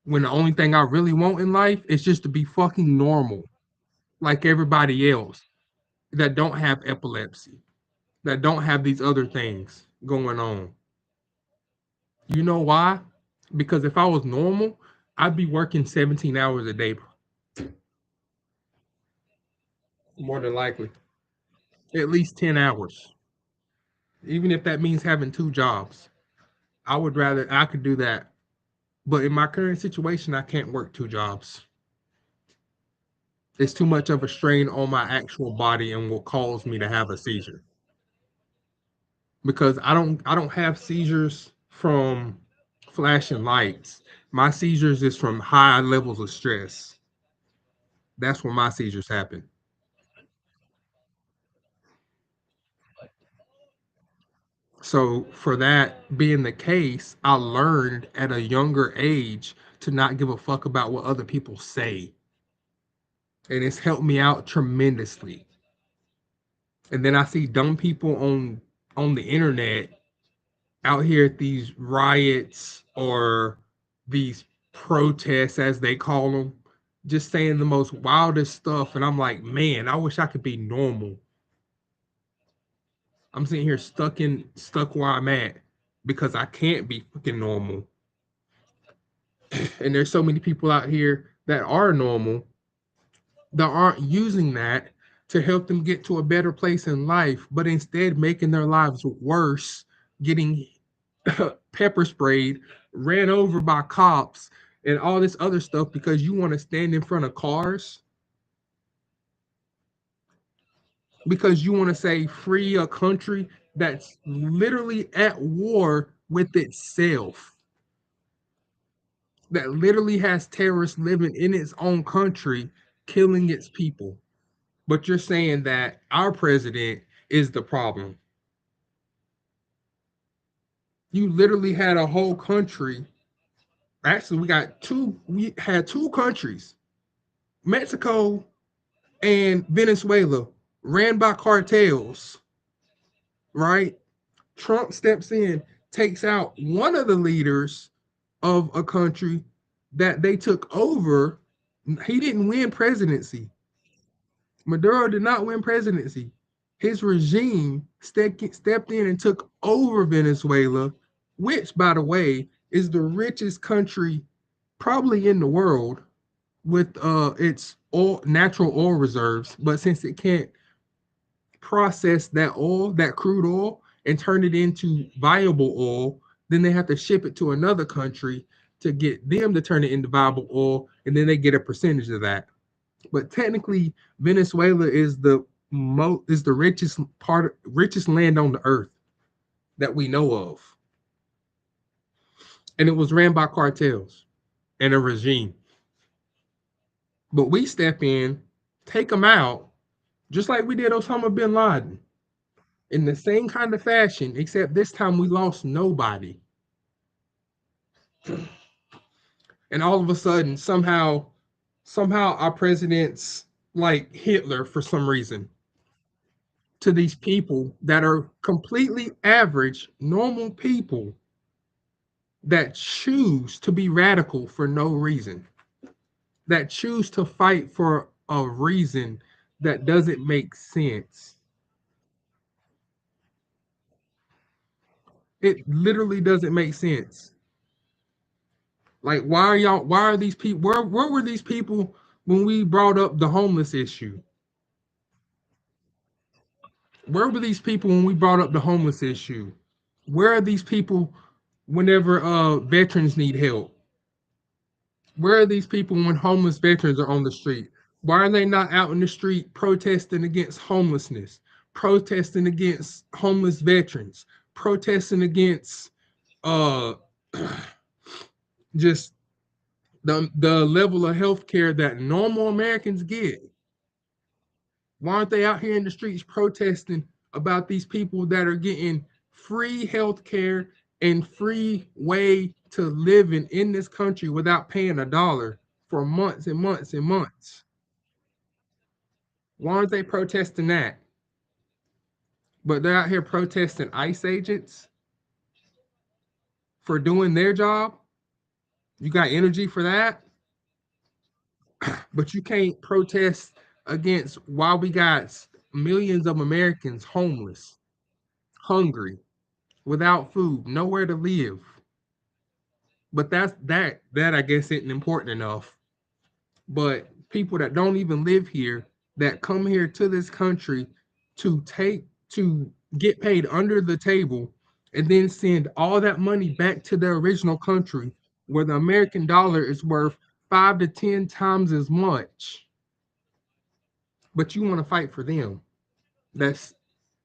When the only thing I really want in life is just to be fucking normal, like everybody else that don't have epilepsy, that don't have these other things going on. You know why? Because if I was normal, I'd be working 17 hours a day, more than likely, at least 10 hours, even if that means having two jobs. I could do that. But in my current situation, I can't work two jobs. It's too much of a strain on my actual body and will cause me to have a seizure. Because I don't have seizures from flashing lights. My seizures is from high levels of stress. That's where my seizures happen. So for that being the case, I learned at a younger age to not give a fuck about what other people say. And it's helped me out tremendously. And then I see dumb people on the internet out here at these riots or these protests as they call them, just saying the most wildest stuff. And I'm like, man, I wish I could be normal. I'm sitting here stuck where I'm at because I can't be fucking normal. And there's so many people out here that are normal that aren't using that to help them get to a better place in life, but instead making their lives worse, getting pepper sprayed, ran over by cops, and all this other stuff because you want to stand in front of cars, because you want to say free a country that's literally at war with itself, that literally has terrorists living in its own country, killing its people. But you're saying that our president is the problem. You literally had a whole country. Actually, we had two countries, Mexico and Venezuela. ran by cartels, right? Trump steps in, takes out one of the leaders of a country that they took over. He didn't win presidency. Maduro did not win presidency. His regime stepped in and took over Venezuela, which, by the way, is the richest country probably in the world with its natural oil reserves. But since it can't process that oil, that crude oil, and turn it into viable oil, then they have to ship it to another country to get them to turn it into viable oil, and then they get a percentage of that. But technically, Venezuela is the richest land on the earth that we know of, and it was ran by cartels and a regime. But we step in, take them out, just like we did Osama bin Laden, in the same kind of fashion, except this time we lost nobody. And all of a sudden, somehow our president's like Hitler for some reason to these people that are completely average, normal people that choose to be radical for no reason, that choose to fight for a reason that doesn't make sense. It literally doesn't make sense. Like, why are these people, where were these people when we brought up the homeless issue? Where were these people when we brought up the homeless issue? Where are these people whenever veterans need help? Where are these people when homeless veterans are on the street? Why are they not out in the street protesting against homelessness, protesting against homeless veterans, protesting against uh just the level of health care that normal Americans get? Why aren't they out here in the streets protesting about these people that are getting free health care and free way to living in this country without paying a dollar for months and months and months? Why aren't they protesting that? But they're out here protesting ICE agents for doing their job. You got energy for that, but you can't protest against why we got millions of Americans homeless, hungry, without food, nowhere to live. But that I guess isn't important enough. But people that don't even live here, that come here to this country to get paid under the table and then send all that money back to their original country where the American dollar is worth 5 to 10 times as much. But you want to fight for them. That's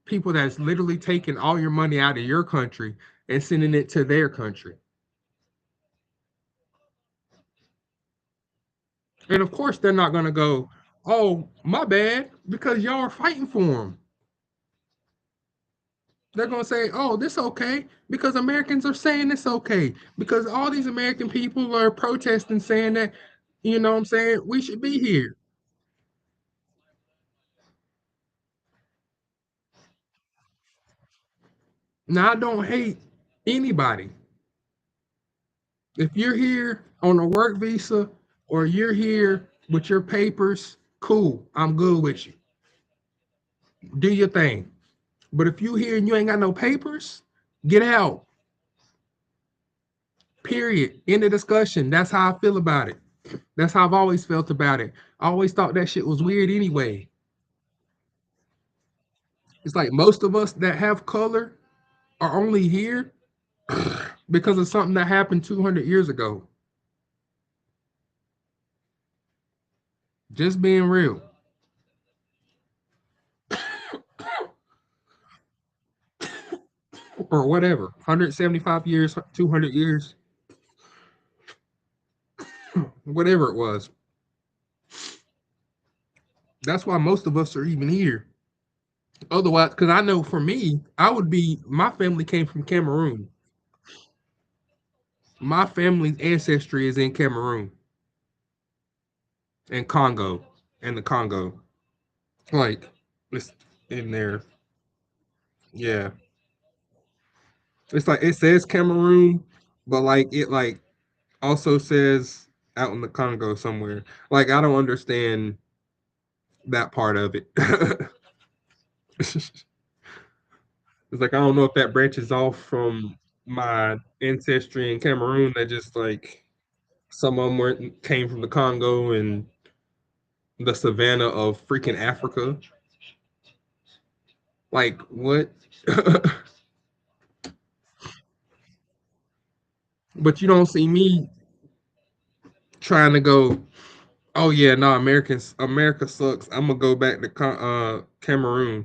people that's literally taking all your money out of your country and sending it to their country. And of course, they're not going to go, oh, my bad, because y'all are fighting for them. They're going to say, oh, this okay, because Americans are saying it's okay, because all these American people are protesting saying that, you know what I'm saying, we should be here. Now, I don't hate anybody. If you're here on a work visa or you're here with your papers, cool, I'm good with you. Do your thing. But if you here and you ain't got no papers, get out. Period. End of discussion. That's how I feel about it. That's how I've always felt about it. I always thought that shit was weird anyway. It's like most of us that have color are only here because of something that happened 200 years ago. Just being real. Or whatever. 175 years, 200 years, whatever it was. That's why most of us are even here. Otherwise, because I know for me, my family came from Cameroon. My family's ancestry is in Cameroon and Congo and the Congo. Like, It's in there. Yeah. It's like it says Cameroon, but like it like also says out in the Congo somewhere. Like I don't understand that part of it. It's like I don't know if that branches off from my ancestry in Cameroon that just like some of them were came from the Congo and the savannah of freaking Africa. Like what? But you don't see me trying to go, oh yeah, no, America sucks. I'm gonna go back to Cameroon.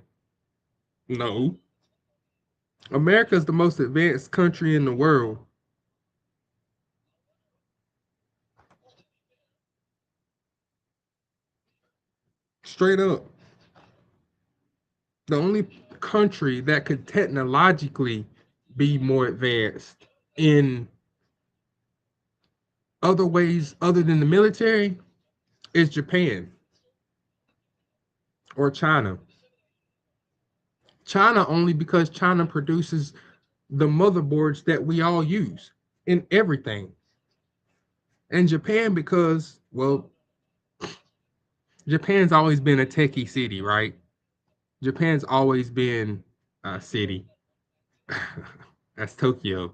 No. America is the most advanced country in the world. Straight up. The only country that could technologically be more advanced in other ways other than the military is Japan or China. China only because China produces the motherboards that we all use in everything. And Japan because, well, Japan's always been a techie city, right? Japan's always been a city. That's Tokyo.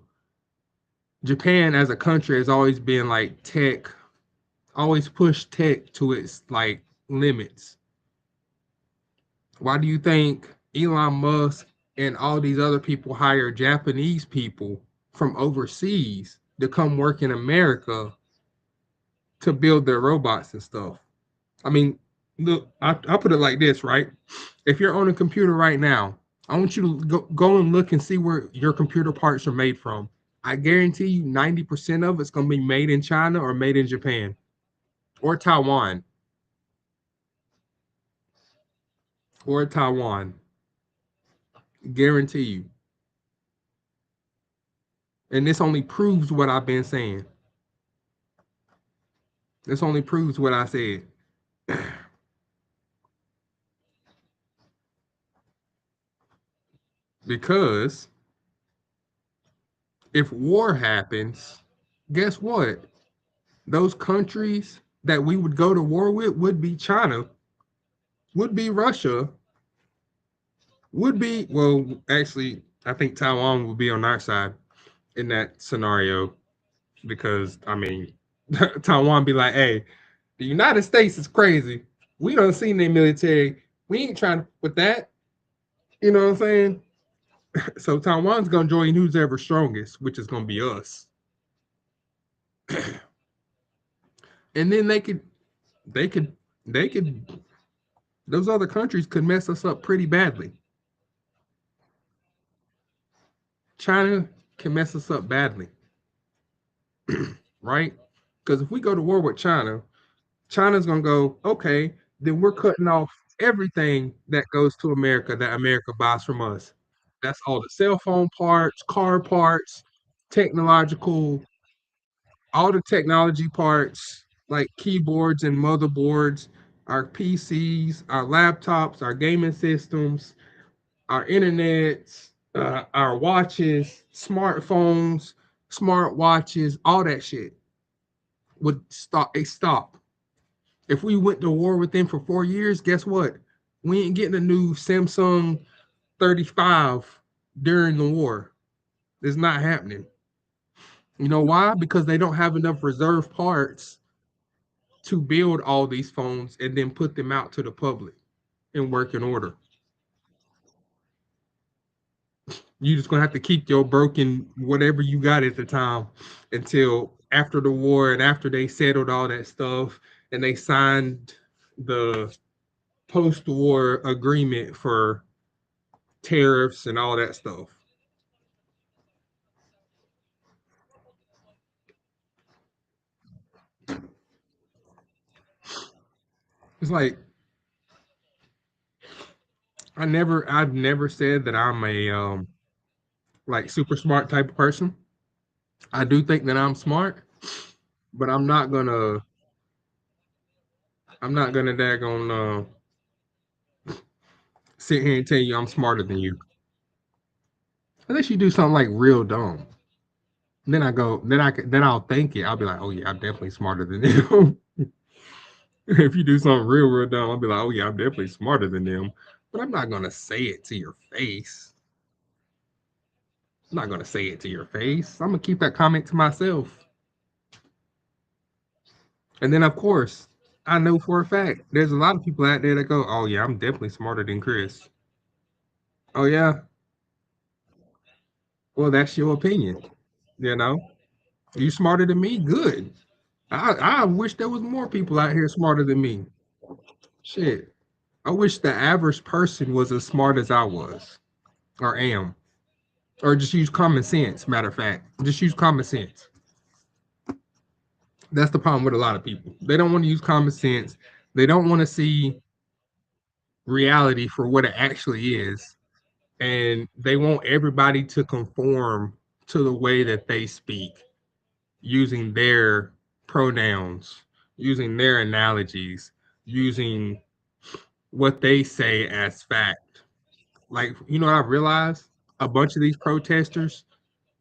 Japan as a country has always been like tech, always pushed tech to its like limits. Why do you think Elon Musk and all these other people hire Japanese people from overseas to come work in America to build their robots and stuff? I mean, look, I put it like this, right? If you're on a computer right now, I want you to go and look and see where your computer parts are made from. I guarantee you 90% of it's going to be made in China or made in Japan or Taiwan or Taiwan. Guarantee you. And this only proves what I've been saying. This only proves what I said. Because if war happens, guess what? Those countries that we would go to war with would be China, would be Russia, would be, well, actually, I think Taiwan would be on our side in that scenario because, I mean, Taiwan be like, hey, the United States is crazy. We don't see their military. We ain't trying with that. You know what I'm saying? So Taiwan's gonna join who's ever strongest, which is gonna be us. And then they could, they could, those other countries could mess us up pretty badly. China can mess us up badly, right? Because if we go to war with China, China's gonna go, okay, then we're cutting off everything that goes to America that America buys from us. That's all the cell phone parts, car parts, technological, all the technology parts, like keyboards and motherboards, our PCs, our laptops, our gaming systems, our internets, our watches, smartphones, smart watches, all that shit would stop. A stop. If we went to war with them for 4 years, guess what? We ain't getting a new Samsung 35 during the war. It's not happening. You know why? Because they don't have enough reserve parts to build all these phones and then put them out to the public in working order. You just gonna have to keep your broken whatever you got at the time until after the war and after they settled all that stuff and they signed the post-war agreement for tariffs and all that stuff. It's like I've never said that I'm a like super smart type of person. I do think that I'm smart, but I'm not gonna daggone sit here and tell you I'm smarter than you. Unless you do something like real dumb. Then I go, then I'll think it. I'll be like, oh yeah, I'm definitely smarter than them. If you do something real dumb, I'll be like, oh yeah, I'm definitely smarter than them. But I'm not gonna say it to your face. I'm not gonna say it to your face. I'm gonna keep that comment to myself. And then of course, I know for a fact there's a lot of people out there that go, oh yeah, I'm definitely smarter than Chris. Oh yeah, well that's your opinion. You know, you smarter than me. Good. I wish there was more people out here smarter than me. Shit. I wish the average person was as smart as I was or am. Or just use common sense, matter of fact. Just use common sense. That's the problem with a lot of people. They don't want to use common sense. They don't want to see reality for what it actually is. And they want everybody to conform to the way that they speak, using their pronouns, using their analogies, using what they say as fact. Like, you know what I've realized? A bunch of these protesters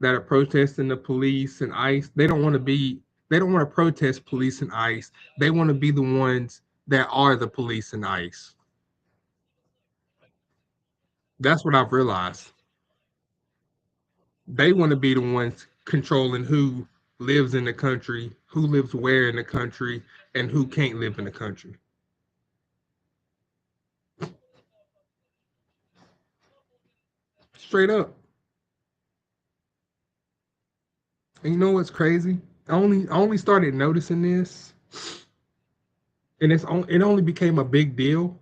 that are protesting the police and ICE, they don't want to protest police and ICE. They want to be the ones that are the police and ICE. That's what I've realized. They want to be the ones controlling who lives in the country, who lives where in the country, and who can't live in the country. Straight up. And you know what's crazy? I only started noticing this, and it only became a big deal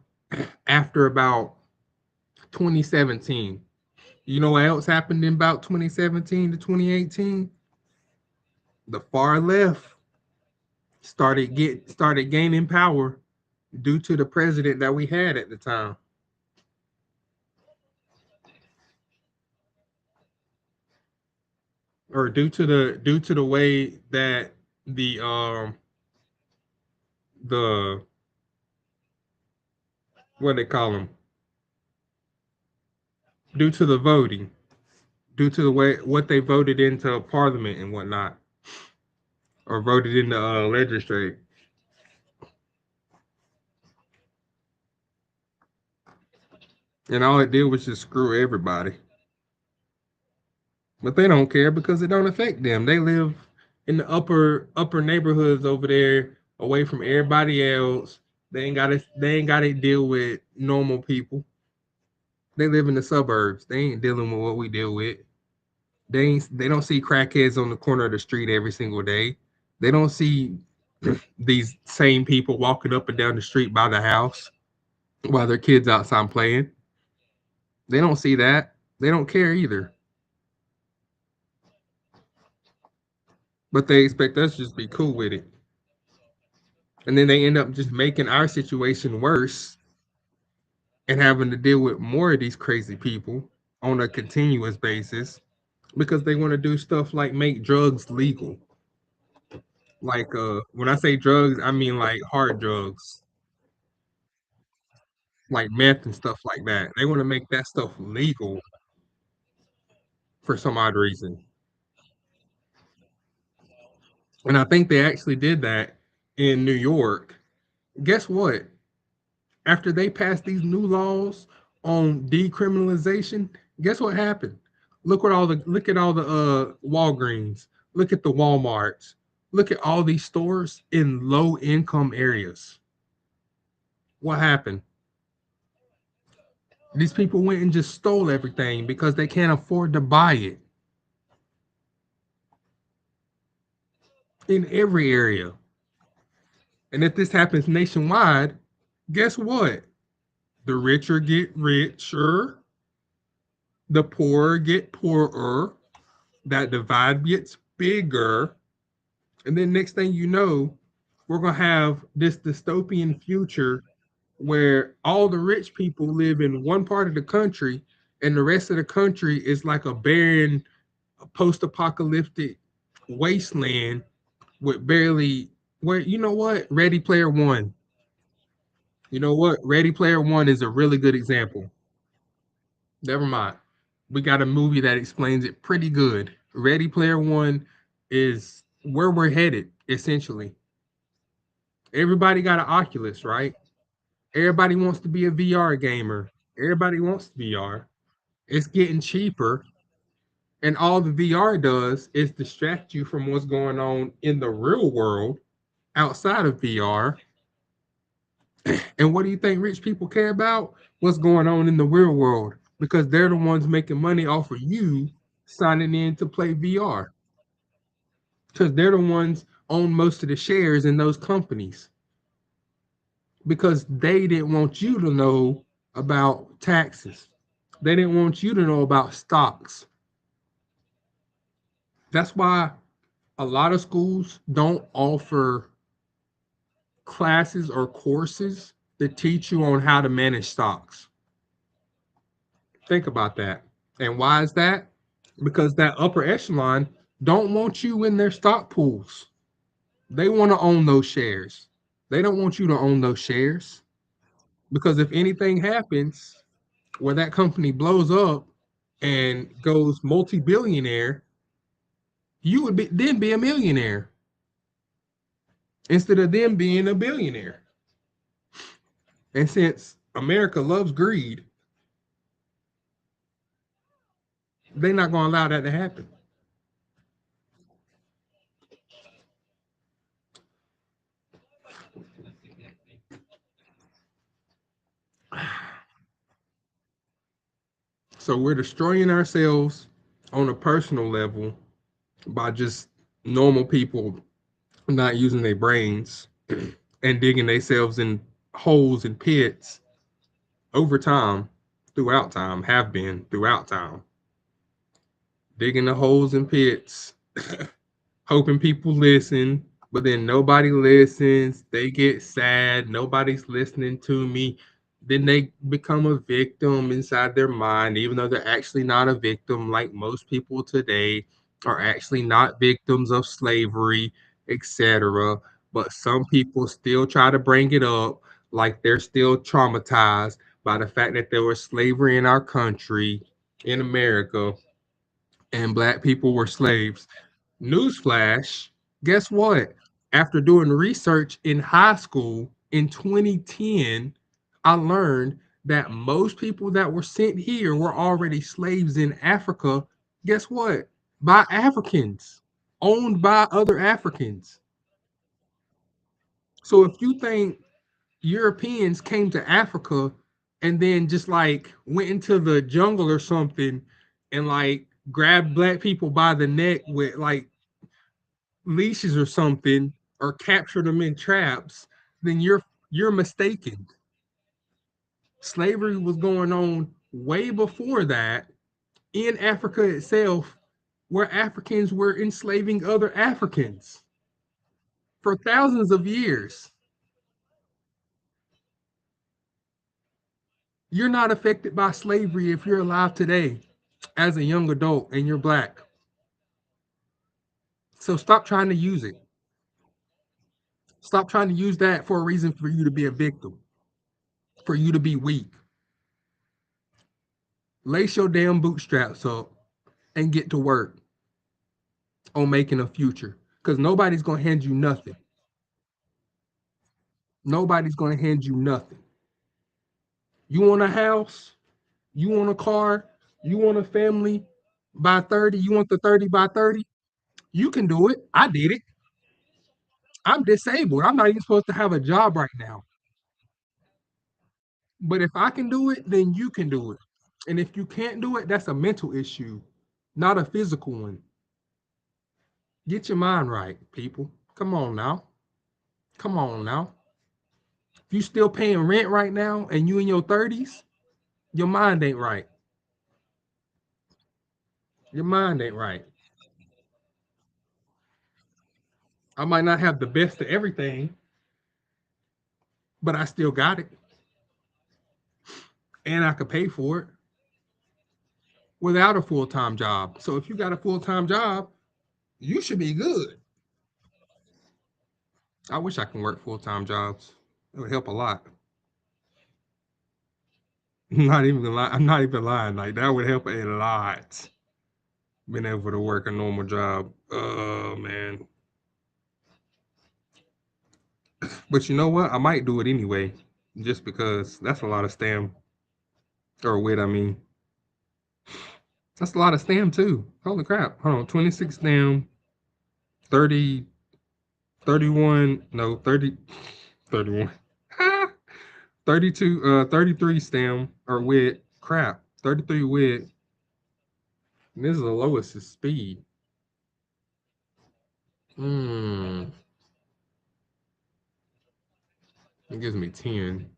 after about 2017. You know what else happened in about 2017 to 2018? The far left started gaining power due to the president that we had at the time, or due to the way that the what they call them, due to the voting, due to the way what they voted into parliament and whatnot, or voted in the legislature, and all it did was just screw everybody. But they don't care because it don't affect them. They live in the upper neighborhoods over there, away from everybody else. They ain't got to deal with normal people. They live in the suburbs. They ain't dealing with what we deal with. They don't see crackheads on the corner of the street every single day. They don't see these same people walking up and down the street by the house while their kids outside playing. They don't see that. They don't care either. But they expect us to just be cool with it. And then they end up just making our situation worse and having to deal with more of these crazy people on a continuous basis because they want to do stuff like make drugs legal. Like when I say drugs, I mean like hard drugs, like meth and stuff like that. They want to make that stuff legal for some odd reason. And I think they actually did that in New York. Guess what? After they passed these new laws on decriminalization, guess what happened? Look at all the Walgreens, look at the Walmarts, look at all these stores in low income areas. What happened? These people went and just stole everything because they can't afford to buy it in every area. And if this happens nationwide, guess what? The richer get richer, the poorer get poorer, that divide gets bigger. And then next thing you know, we're going to have this dystopian future where all the rich people live in one part of the country and the rest of the country is like a barren post-apocalyptic wasteland with barely where you know what? Ready Player One. You know what? Ready Player One is a really good example. Never mind. We got a movie that explains it pretty good. Ready Player One is where we're headed, essentially. Everybody got an Oculus, right? Everybody wants to be a VR gamer. Everybody wants VR. It's getting cheaper. And all the VR does is distract you from what's going on in the real world outside of VR. And what do you think rich people care about? What's going on in the real world? Because they're the ones making money off of you signing in to play VR. Because they're the ones own most of the shares in those companies. Because they didn't want you to know about taxes. They didn't want you to know about stocks. That's why a lot of schools don't offer classes or courses that teach you on how to manage stocks. Think about that. And why is that? Because that upper echelon don't want you in their stock pools. They want to own those shares. They don't want you to own those shares because if anything happens where that company blows up and goes multi-billionaire, you would then be a millionaire instead of them being a billionaire. And since America loves greed, they're not going to allow that to happen. So we're destroying ourselves on a personal level by just normal people not using their brains and digging themselves in holes and pits over time, throughout time, have been throughout time, digging the holes and pits, hoping people listen, but then nobody listens. They get sad. Nobody's listening to me. Then they become a victim inside their mind, even though they're actually not a victim, like most people today are actually not victims of slavery, etc. But some people still try to bring it up like they're still traumatized by the fact that there was slavery in our country, in America, and black people were slaves. Newsflash, guess what? After doing research in high school in 2010, I learned that most people that were sent here were already slaves in Africa. Guess what? By Africans, owned by other Africans. So if you think Europeans came to Africa and then just like went into the jungle or something and like grabbed black people by the neck with like leashes or something or capture them in traps, then you're mistaken. Slavery was going on way before that in Africa itself, where Africans were enslaving other Africans for thousands of years. You're not affected by slavery if you're alive today as a young adult and you're black. So stop trying to use it. Stop trying to use that for a reason for you to be a victim, for you to be weak. Lace your damn bootstraps up and get to work on making a future because nobody's going to hand you nothing. Nobody's going to hand you nothing. You want a house? You want a car? You want a family by 30? You want the 30 by 30? You can do it. I did it. I'm disabled. I'm not even supposed to have a job right now. But if I can do it, then you can do it. And if you can't do it, that's a mental issue, not a physical one. Get your mind right, people. Come on now. Come on now. If you still paying rent right now and you in your 30s, your mind ain't right. Your mind ain't right. I might not have the best of everything, but I still got it. And I could pay for it without a full-time job. So if you got a full-time job, you should be good. I wish I can work full-time jobs. It would help a lot. I'm not even gonna lie. I'm not even lying. Like that would help a lot. Being able to work a normal job. Oh man. But you know what? I might do it anyway, just because that's a lot of stam or wit. I mean, that's a lot of stam too. Holy crap! Hold on, 26 stam, 30, 31. No, 30, 31. 32, 33 stem or wit. Crap. 33 wit. And this is the lowest is speed. Hmm. It gives me 10.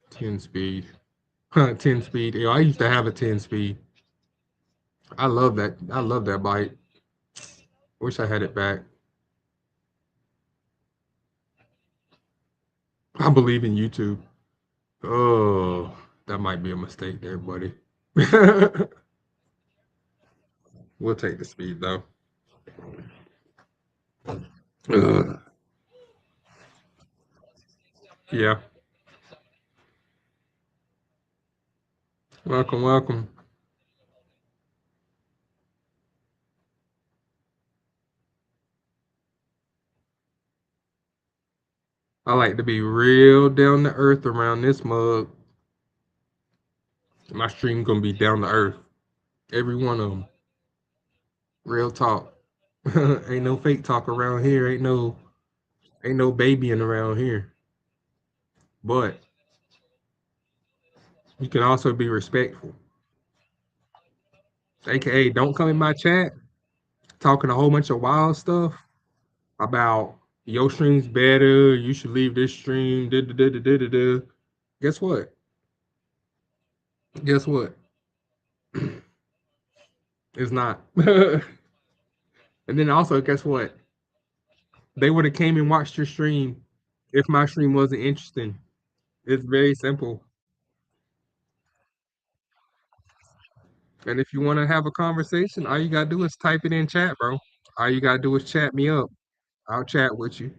10 speed. 10 speed. Yeah, I used to have a 10 speed. I love that. I love that bike. Wish I had it back. I believe in YouTube. Oh, that might be a mistake there, buddy. We'll take the speed though. Ugh. Yeah. Welcome, welcome. I like to be real down to earth around this mug. My stream gonna be down to earth. Every one of them. Real talk. Ain't no fake talk around here. Ain't no babying around here. But you can also be respectful. AKA don't come in my chat talking a whole bunch of wild stuff about your stream's better, you should leave this stream. Da, da, da, da, da, da, da. Guess what? Guess what? It's not. And then also, guess what? They would have came and watched your stream if my stream wasn't interesting. It's very simple. And if you want to have a conversation, all you gotta do is type it in chat, bro. All you gotta do is chat me up. I'll chat with you.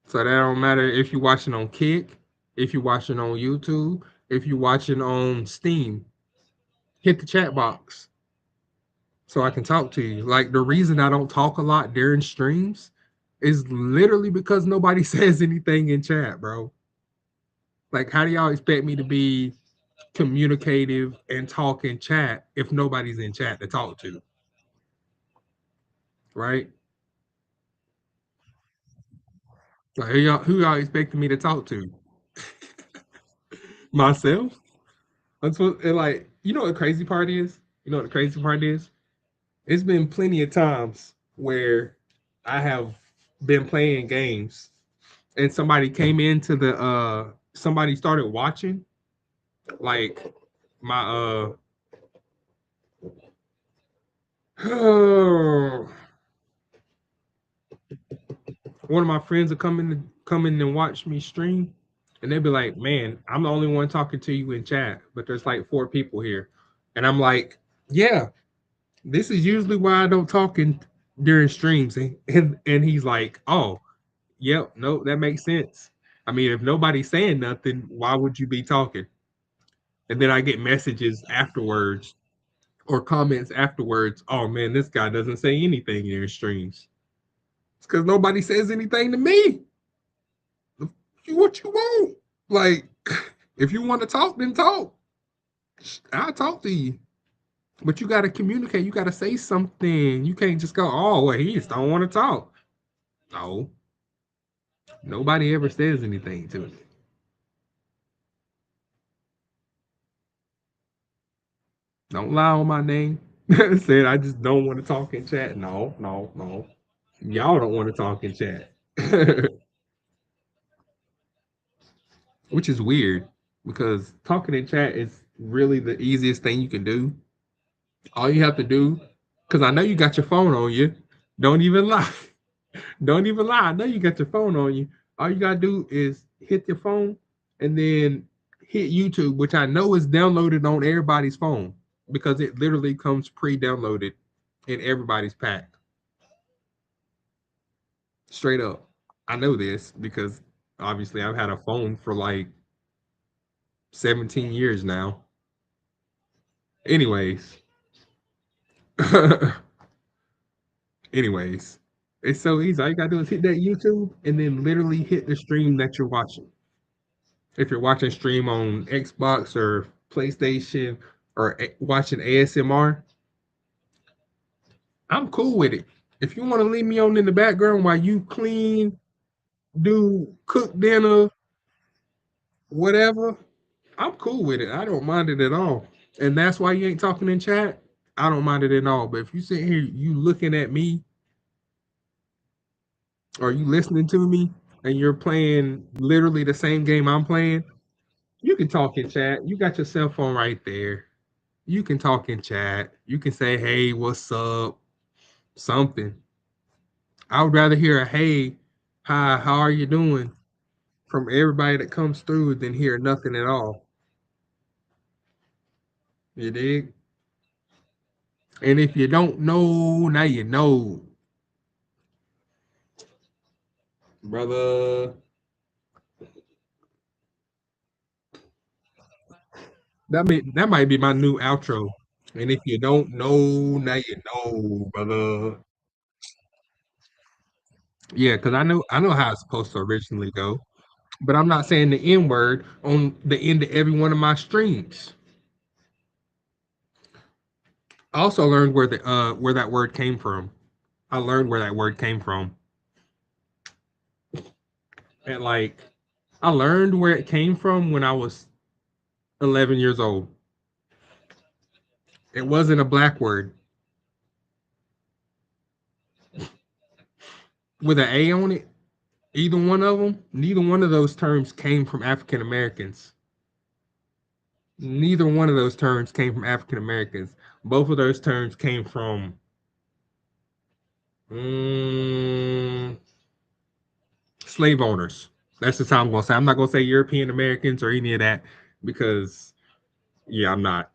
So that don't matter if you're watching on Kick, if you're watching on YouTube, if you're watching on Steam. Hit the chat box so I can talk to you. Like the reason I don't talk a lot during streams is literally because nobody says anything in chat, bro. Like, how do y'all expect me to be communicative and talk in chat if nobody's in chat to talk to, right? Like, who y'all expecting me to talk to? Myself? I'm supposed and like, you know what the crazy part is? You know what the crazy part is? It's been plenty of times where I have been playing games and somebody came into the somebody started watching like my one of my friends would come in and watch me stream, and they'd be like, "Man, I'm the only one talking to you in chat, but there's like 4 people here," and I'm like, "Yeah, this is usually why I don't talk in during streams," and he's like, "Oh, yep, no, that makes sense. I mean, if nobody's saying nothing, why would you be talking?" And then I get messages afterwards or comments afterwards. Oh man, this guy doesn't say anything in his streams. It's because nobody says anything to me. What you want? Like, if you want to talk, then talk. I'll talk to you. But you got to communicate. You got to say something. You can't just go, oh, well, he just don't want to talk. No, nobody ever says anything to me. Don't lie on my name. Said I just don't want to talk in chat. No, no, no. Y'all don't want to talk in chat. Which is weird because talking in chat is really the easiest thing you can do. All you have to do, because I know you got your phone on you. Don't even lie. Don't even lie. I know you got your phone on you. All you gotta do is hit your phone and then hit YouTube, which I know is downloaded on everybody's phone because it literally comes pre-downloaded in everybody's pack. Straight up. I know this because obviously I've had a phone for like 17 years now. Anyways, anyways, it's so easy. All you gotta do is hit that YouTube and then literally hit the stream that you're watching. If you're watching stream on Xbox or PlayStation or watching ASMR, I'm cool with it. If you want to leave me on in the background while you clean, do cook dinner, whatever, I'm cool with it. I don't mind it at all. And that's why you ain't talking in chat. I don't mind it at all. But if you sit here, you looking at me or you listening to me and you're playing literally the same game I'm playing, you can talk in chat. You got your cell phone right there. You can talk in chat. You can say, hey, what's up? Something. I would rather hear a hey, hi, how are you doing from everybody that comes through than hear nothing at all. You dig? And if you don't know, now you know, brother. That might be my new outro. And if you don't know, now you know, brother. Yeah, because I know how it's supposed to originally go. But I'm not saying the N word on the end of every one of my streams. I also learned where that word came from. I learned where that word came from. And like I learned where it came from when I was 11 years old. It wasn't a black word with an A on it. Either one of them, neither one of those terms came from African Americans. Neither one of those terms came from African Americans. Both of those terms came from mm, slave owners. That's just how I'm going to say. I'm not going to say European Americans or any of that because, yeah, I'm not.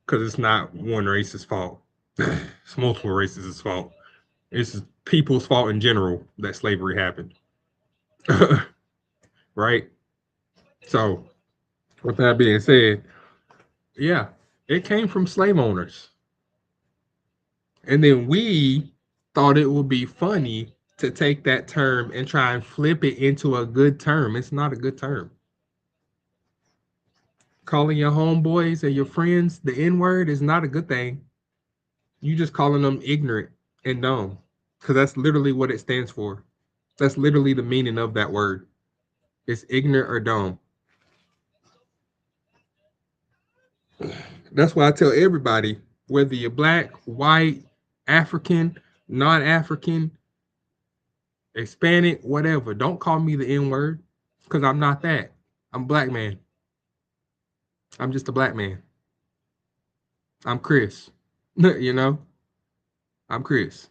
Because it's not one race's fault. It's multiple races' fault. It's people's fault in general that slavery happened. Right? So, with that being said, yeah, it came from slave owners. And then we thought it would be funny to take that term and try and flip it into a good term. It's not a good term. Calling your homeboys and your friends the N word is not a good thing. You just calling them ignorant and dumb because that's literally what it stands for. That's literally the meaning of that word. It's ignorant or dumb. That's why I tell everybody, whether you're black, white, African, non African, Hispanic, whatever, don't call me the N word because I'm not that. I'm a black man. I'm just a black man. I'm Chris. You know, I'm Chris.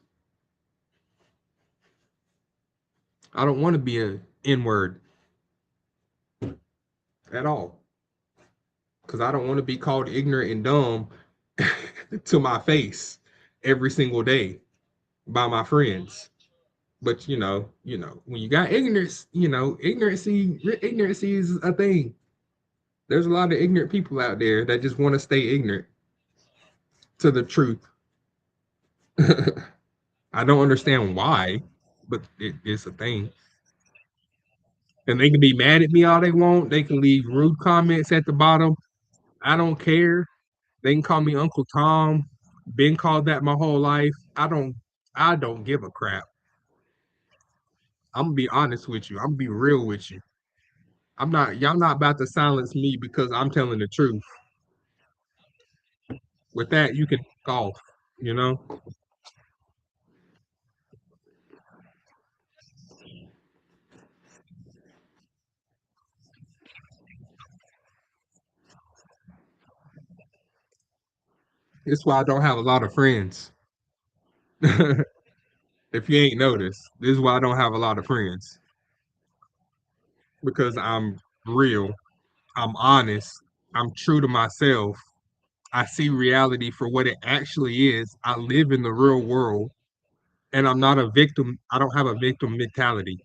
I don't want to be a N word at all because I don't want to be called ignorant and dumb to my face every single day by my friends. But when you got ignorance, ignorance is a thing. There's a lot of ignorant people out there that just want to stay ignorant to the truth. I don't understand why, but it's a thing. And they can be mad at me all they want. They can leave rude comments at the bottom. I don't care. They can call me Uncle Tom. Been called that my whole life. I don't give a crap. I'm gonna be honest with you. I'm gonna be real with you. Y'all not about to silence me because I'm telling the truth. With that, you can off, you know? It's why I don't have a lot of friends. If you ain't noticed, this is why I don't have a lot of friends. Because I'm real, I'm honest, I'm true to myself. I see reality for what it actually is. I live in the real world and I'm not a victim. I don't have a victim mentality.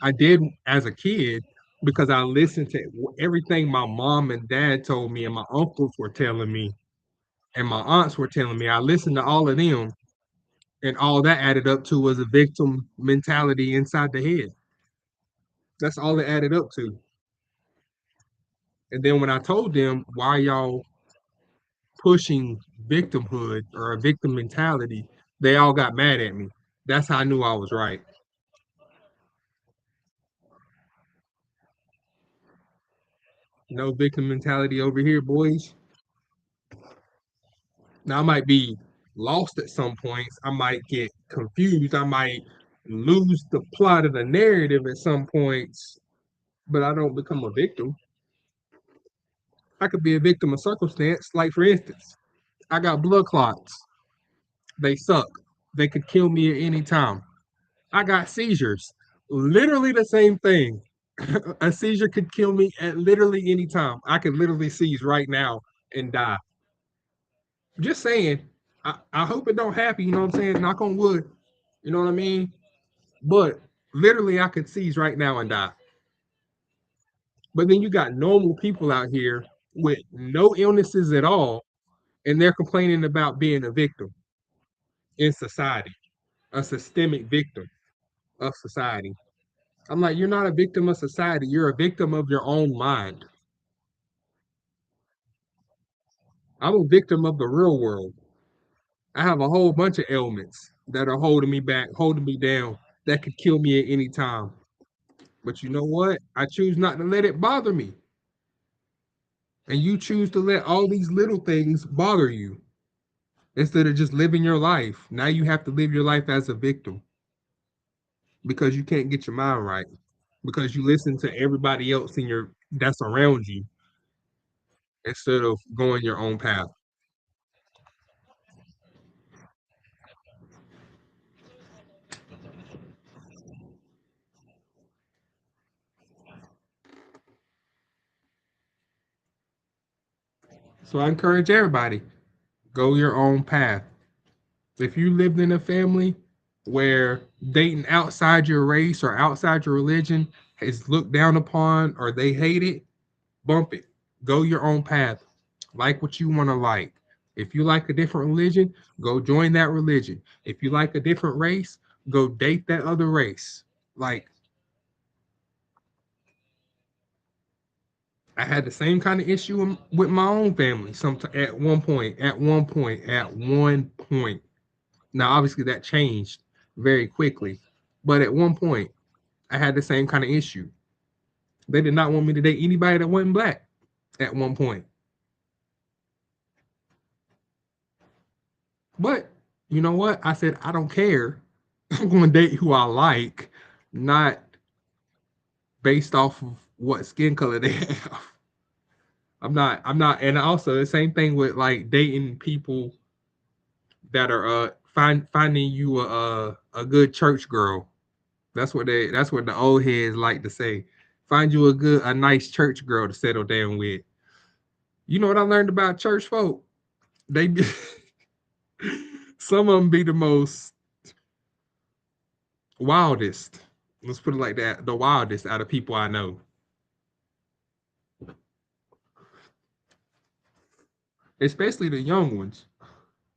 I did as a kid, because I listened to everything my mom and dad told me, and my uncles were telling me, and my aunts were telling me. I listened to all of them, and all that added up to was a victim mentality inside the head. That's all it added up to. And then when I told them, why y'all pushing victimhood or a victim mentality, they all got mad at me. That's how I knew I was right. No victim mentality over here, boys. Now I might be lost at some points. I might get confused. I might lose the plot of the narrative at some points, but I don't become a victim. I could be a victim of circumstance. Like for instance, I got blood clots. They suck. They could kill me at any time. I got seizures. Literally the same thing. A seizure could kill me at literally any time. I could literally seize right now and die. Just saying. I hope it don't happen. You know what I'm saying? Knock on wood. You know what I mean? But literally, I could seize right now and die. But then you got normal people out here with no illnesses at all, and they're complaining about being a victim in society, a systemic victim of society. I'm like, you're not a victim of society. You're a victim of your own mind. I'm a victim of the real world. I have a whole bunch of ailments that are holding me back, holding me down, that could kill me at any time. But you know what? I choose not to let it bother me. And you choose to let all these little things bother you instead of just living your life. Now you have to live your life as a victim because you can't get your mind right, because you listen to everybody else in your that's around you instead of going your own path. So I encourage everybody, go your own path. If you lived in a family where dating outside your race or outside your religion is looked down upon or they hate it, bump it. Go your own path. Like what you want to like. If you like a different religion, go join that religion. If you like a different race, go date that other race. Like I had the same kind of issue with my own family. Some at one point, at one point. Now, obviously, that changed very quickly, but at one point, I had the same kind of issue. They did not want me to date anybody that wasn't black. At one point, but you know what? I said I don't care. I'm going to date who I like, not based off of what skin color they have. I'm not, and also the same thing with like dating people that are finding you a good church girl. That's what the old heads like to say. Find you a nice church girl to settle down with. You know what I learned about church folk? They be some of them be the most wildest. Let's put it like that. The wildest out of people I know. Especially the young ones.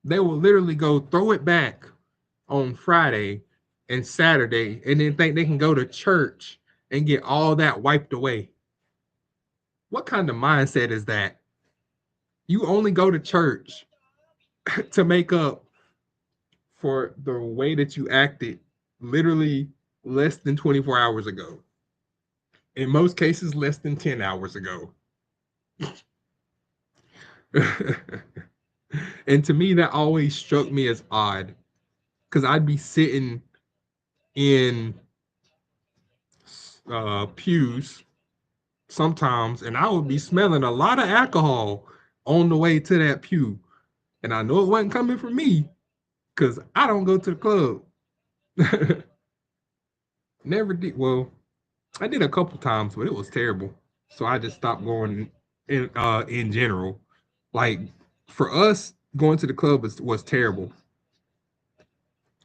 They will literally go throw it back on Friday and Saturday and then think they can go to church and get all that wiped away. What kind of mindset is that? You only go to church to make up for the way that you acted literally less than 24 hours ago. In most cases, less than 10 hours ago. And to me, that always struck me as odd because I'd be sitting in pews sometimes and I would be smelling a lot of alcohol on the way to that pew. And I know it wasn't coming from me because I don't go to the club. Never did. Well, I did a couple times, but it was terrible. So I just stopped going in general. Like for us, going to the club was terrible.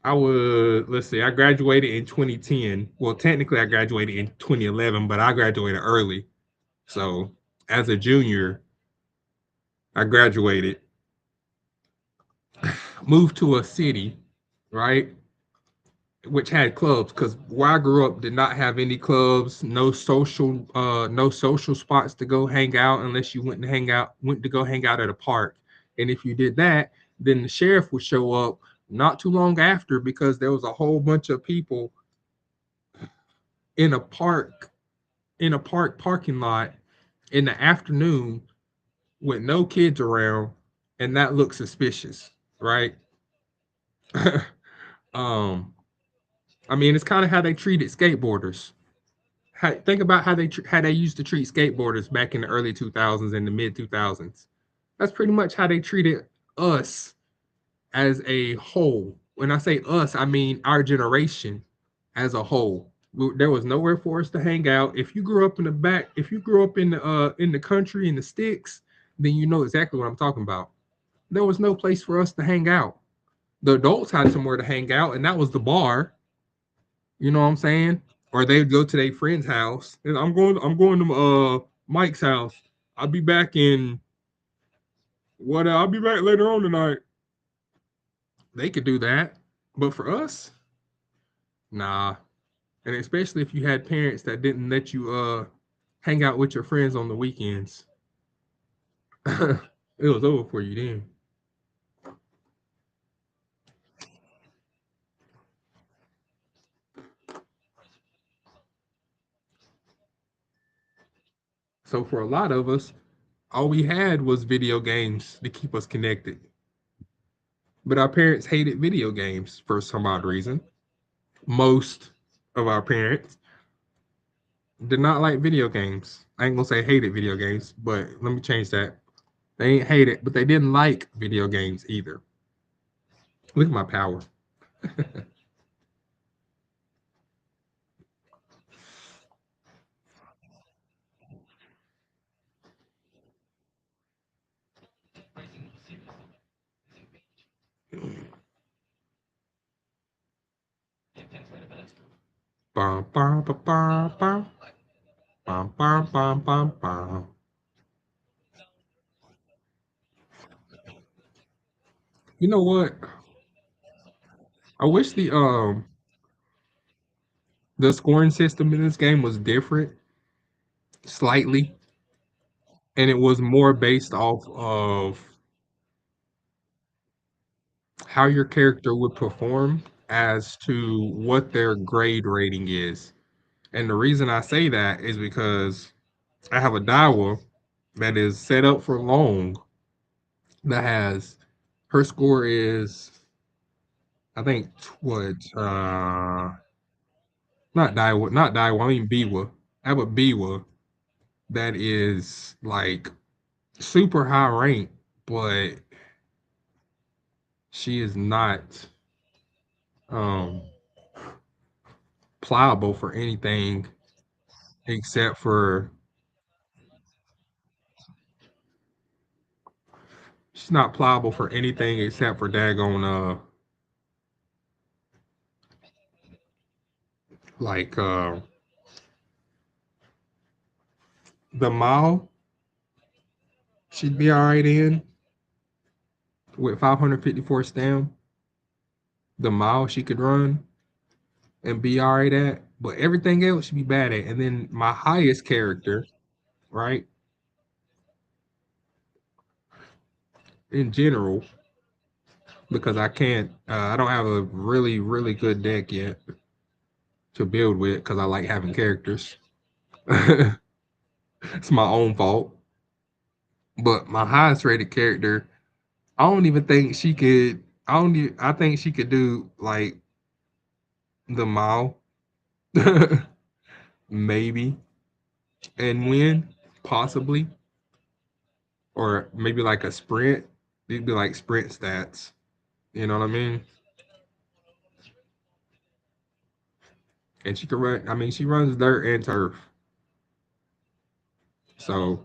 I was, let's see, I graduated in 2010. Well, technically I graduated in 2011, but I graduated early. So as a junior, I graduated, moved to a city, right? Which had clubs because where I grew up did not have any clubs, no social spots to go hang out unless you went to go hang out at a park. And if you did that, then the sheriff would show up not too long after because there was a whole bunch of people in a park parking lot in the afternoon with no kids around, and that looked suspicious, right? um, I mean, it's kind of how they treated skateboarders. Think about how they used to treat skateboarders back in the early 2000s and the mid 2000s. That's pretty much how they treated us as a whole. When I say us, I mean our generation as a whole. There was nowhere for us to hang out. If you grew up in the back, if you grew up in the country in the sticks, then you know exactly what I'm talking about. There was no place for us to hang out. The adults had somewhere to hang out, and that was the bar. You know what I'm saying? Or they'd go to their friend's house, and I'm going to Mike's house. I'll be back in what? I'll be back later on tonight. They could do that, but for us, nah. And especially if you had parents that didn't let you hang out with your friends on the weekends, it was over for you then. So for a lot of us, all we had was video games to keep us connected. But our parents hated video games for some odd reason. Most of our parents did not like video games. I ain't gonna say hated video games, but let me change that. They ain't hate it, but they didn't like video games either. Look at my power. Bum, bum, bum, bum, bum, bum, bum, bum, bum, bum. You know what? I wish the scoring system in this game was different slightly, and it was more based off of how your character would perform as to what their grade rating is. And the reason I say that is because I have a Daiwa that is set up for long that has her score is I think what not Daiwa, I mean Biwa. I have a Biwa that is like super high rank, but she is not um pliable for anything except for she's not pliable for anything except for daggone like the mile she'd be all right in with 554 stam. The mile she could run and be all right at, but everything else she'd be bad at. And then my highest character, right, in general, because I don't have a really good deck yet to build with because I like having characters. It's my own fault. But my highest rated character, I don't even think she could. I think she could do like the mile, maybe, and win possibly, or maybe like a sprint. It'd be like sprint stats. You know what I mean? And she can run. I mean, she runs dirt and turf, so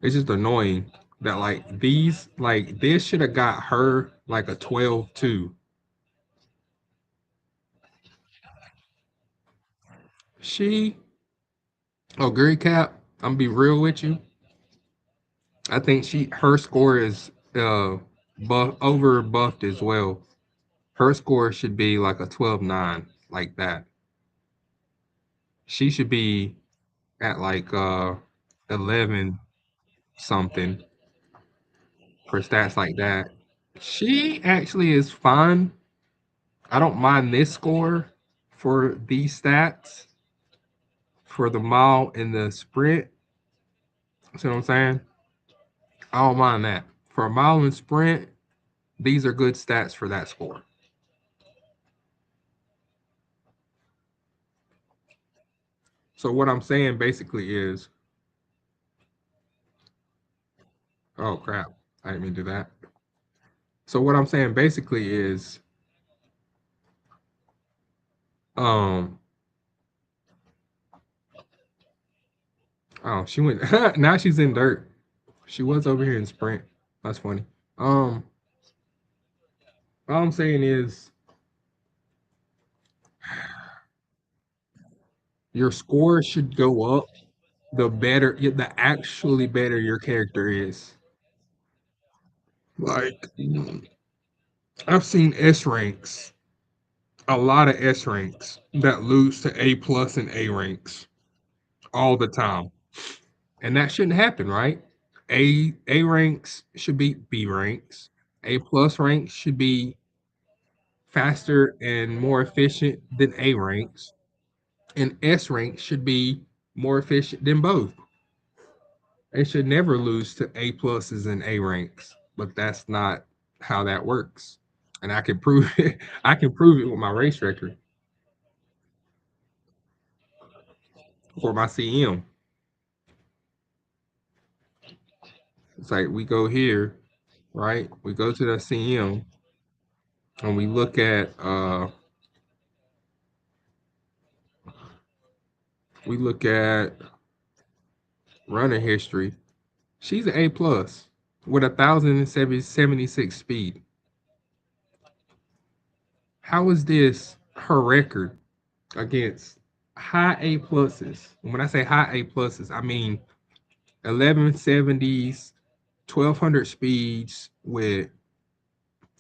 it's just annoying that like this should have got her like a 12 too. She, oh, Gary Cap, I'm be real with you. I think her score is over buffed as well. Her score should be like a 12-9, like that. She should be at like 11 something for stats like that. She actually is fine. I don't mind this score for these stats for the mile and the sprint. See what I'm saying? I don't mind that. For a mile and sprint, these are good stats for that score. So what I'm saying basically is, oh crap, I didn't mean to do that. So what I'm saying basically is, um, oh, she went. Now she's in dirt. She was over here in sprint. That's funny. Um, all I'm saying is your score should go up the better, the actually better your character is. Like, I've seen S ranks, a lot of S ranks that lose to A plus and A ranks all the time. And that shouldn't happen, right? A ranks should be B ranks. A plus ranks should be faster and more efficient than A ranks. And S ranks should be more efficient than both. They should never lose to A pluses and A ranks, but that's not how that works. And I can prove it. I can prove it with my race record for my CM. It's like we go here, right? We go to the CM and we look at runner history. She's an A plus with 1,076 speed. How is this her record against high A pluses? And when I say high A pluses, I mean 1170s, 1200 speeds with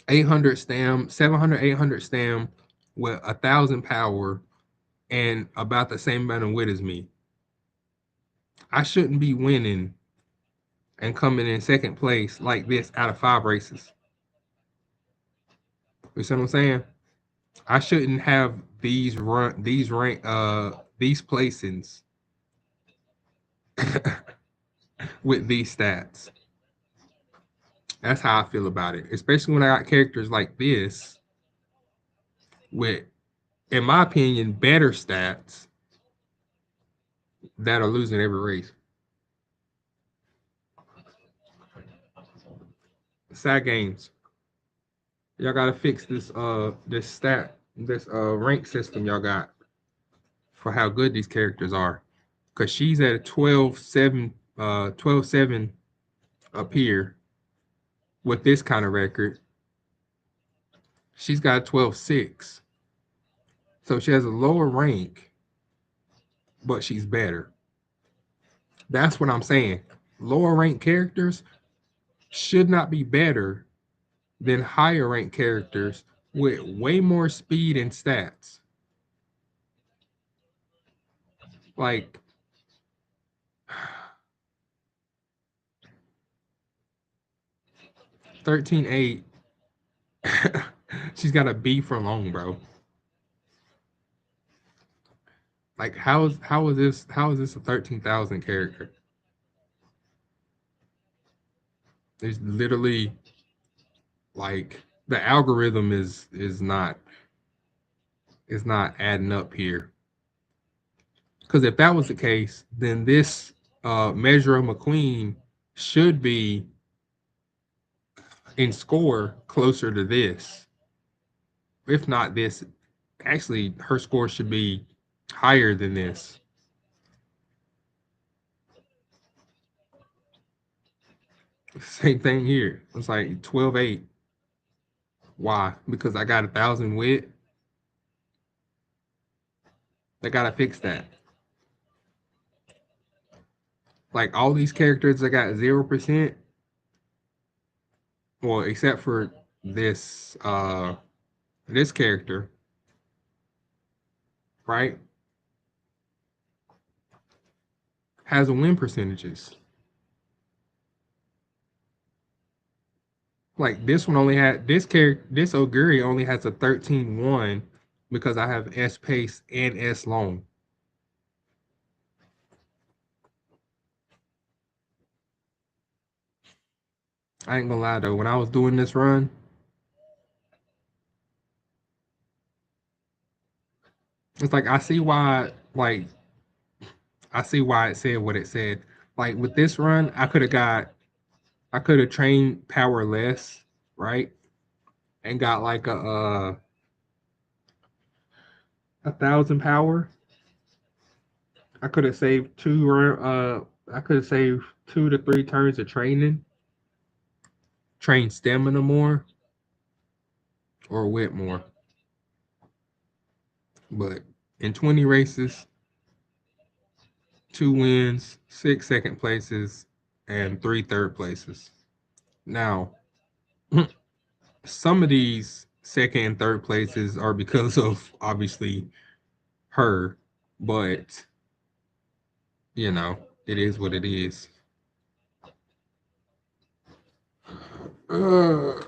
800 stam, 700, 800 stam with 1,000 power and about the same amount of width as me. I shouldn't be winning and coming in second place like this out of 5 races. You see what I'm saying? I shouldn't have these placings with these stats. That's how I feel about it, especially when I got characters like this with, in my opinion, better stats that are losing every race. Side games. Y'all gotta fix this rank system y'all got for how good these characters are. Cause she's at a 12-7, 12-7 up here with this kind of record. She's got a 12-6. So she has a lower rank, but she's better. That's what I'm saying. Lower rank characters should not be better than higher rank characters with way more speed and stats. Like 13-8, she's got a B for long, bro. Like how is this a 13,000 character? There's literally like the algorithm is not adding up here. Because if that was the case, then this measure of McQueen should be in score closer to this. If not this, actually her score should be higher than this. Same thing here. It's like 12-8. Why? Because I got 1,000 wit. They gotta fix that. Like all these characters that got 0%, well, except for this this character, right? Has a win percentages. Like this one only had this character this Oguri only has a 13-1 because I have S pace and S long. I ain't gonna lie though, when I was doing this run, it's like I see why it said what it said. Like with this run, I could have trained power less, right? And got like 1,000 power. I could have saved I could have saved 2 to 3 turns of training, train stamina more or wit more. But in 20 races, 2 wins, 6 second places, and 3 third places. Now, some of these second and third places are because of obviously her, but you know, it is what it is. Uh,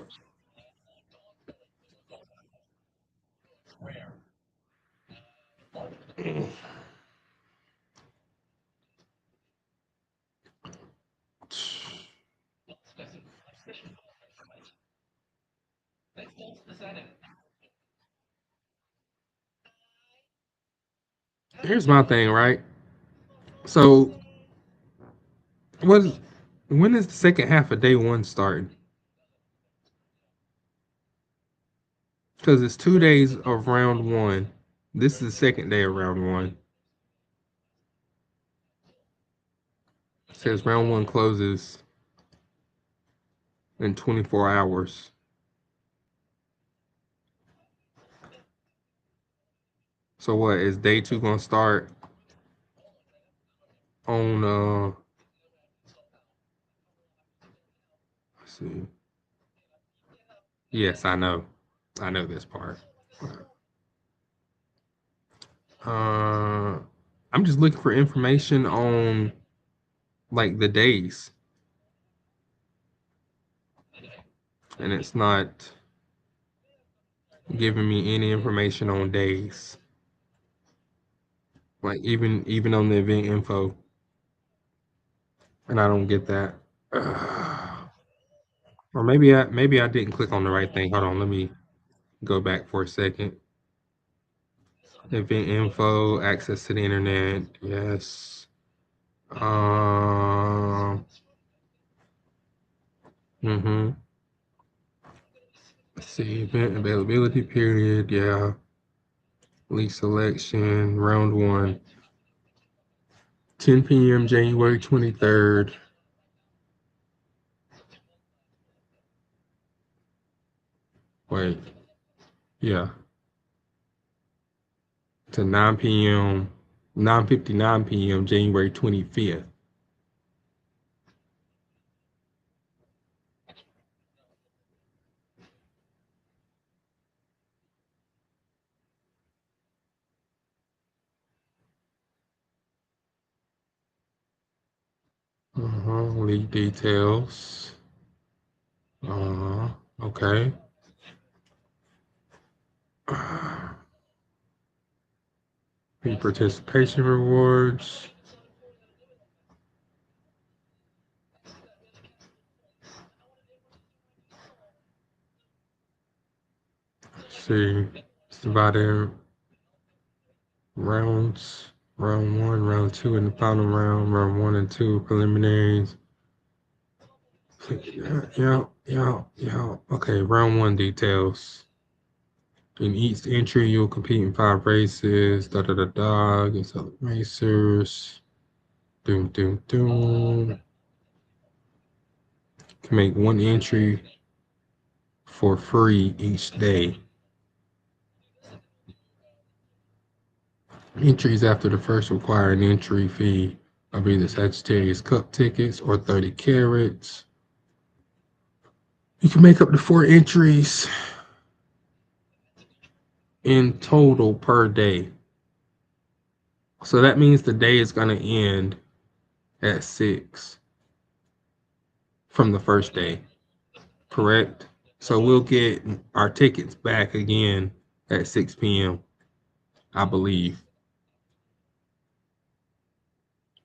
Here's my thing, right? So, what is, when is the second half of day one starting? Because it's 2 days of round one. This is the second day of round one. It says round one closes in 24 hours. So what is day two gonna start on let's see. Yes, I know. I know this part. Uh I'm just looking for information on like the days. And it's not giving me any information on days. Like even on the event info. And I don't get that. Or maybe I didn't click on the right thing. Hold on, let me go back for a second. Event info, access to the internet, yes. Mm-hmm. Let's see, event availability period, yeah. League selection, round one. 10 p.m. January 23rd. Wait, yeah. To 9 p.m. 9:59 p.m. January 25th. League details. Okay. The participation rewards. Let's see. It's divided rounds. Round one, round two, and the final round. Round one and two preliminaries. Yeah. Okay, round one details. In each entry, you'll compete in 5 races. Da da da da. Against other racers. Doom doom doom. Can make one entry for free each day. Entries after the first require an entry fee of either Sagittarius Cup tickets or 30 carats. You can make up to 4 entries in total per day. So that means the day is going to end at 6 from the first day, correct? So we'll get our tickets back again at 6 p.m., I believe.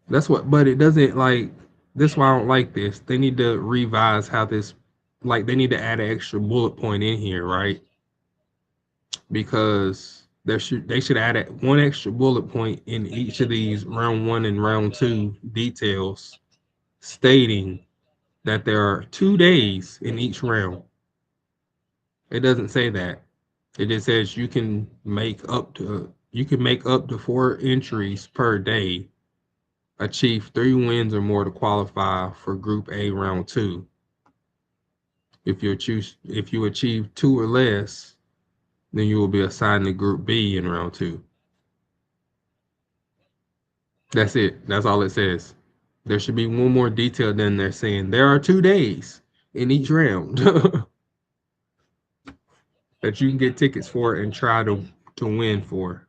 That's what, but it doesn't like, this is why I don't like this. They need to revise how this, like, they need to add an extra bullet point in here, right? Because they should add one extra bullet point in each of these round one and round two details stating that there are 2 days in each round. It doesn't say that. It just says you can make up to 4 entries per day, achieve 3 wins or more to qualify for Group A round two. If you achieve 2 or less, then you will be assigned to Group B in round two. That's it. That's all it says. There should be one more detail than they're saying there are 2 days in each round that you can get tickets for and try to win for.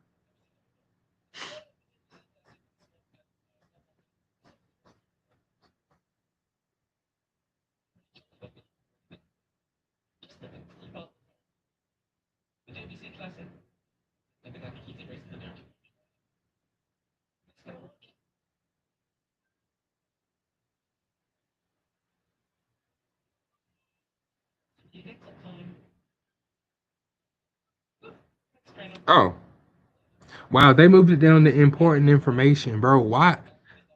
Oh, wow, they moved it down to important information, bro. Why?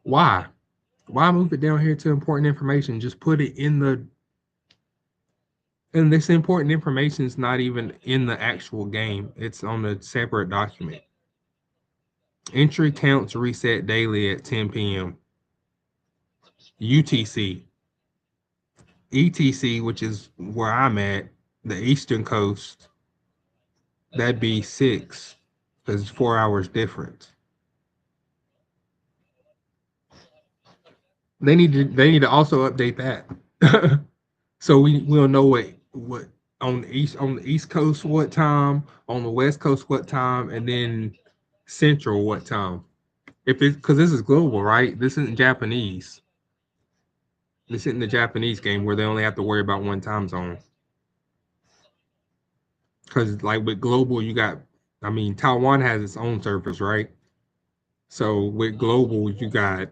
Why? Why move it down here to important information? Just put it in the, and this important information is not even in the actual game. It's on a separate document. Entry counts reset daily at 10 p.m. UTC. ETC, which is where I'm at, the Eastern Coast, that'd be 6 because it's 4 hours difference. They need to also update that. So we'll know what on the East Coast what time, on the West Coast what time, and then Central what time. If it's because this is global, right? This isn't Japanese. This isn't the Japanese game where they only have to worry about one time zone. Because like with global, you got, I mean, Taiwan has its own servers, right? So with global, you got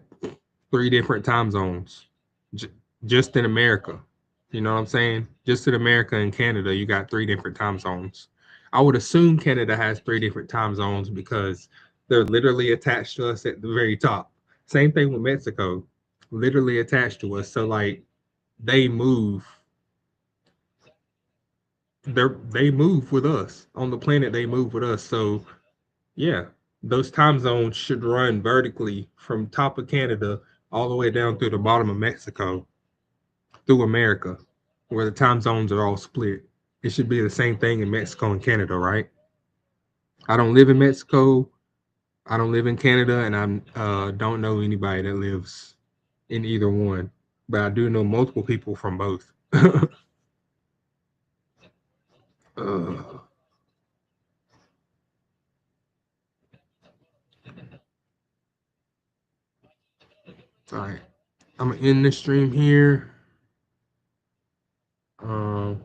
3 different time zones, j- just in America. You know what I'm saying? Just in America and Canada, you got 3 different time zones. I would assume Canada has 3 different time zones because they're literally attached to us at the very top. Same thing with Mexico, literally attached to us. So like they move, they move with us on the planet. They move with us. So yeah, those time zones should run vertically from top of Canada all the way down through the bottom of Mexico through America, where the time zones are all split. It should be the same thing in Mexico and Canada, right? I don't live in Mexico. I don't live in Canada, and I don't know anybody that lives in either one. But I do know multiple people from both. uh, all right, I'm gonna end the stream here. Um,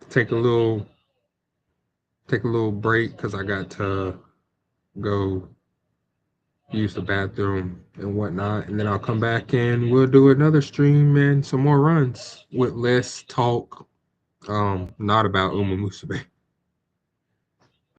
take a little break because I got to go use the bathroom and whatnot, and then I'll come back and we'll do another stream and some more runs with less talk, not about Umamasume.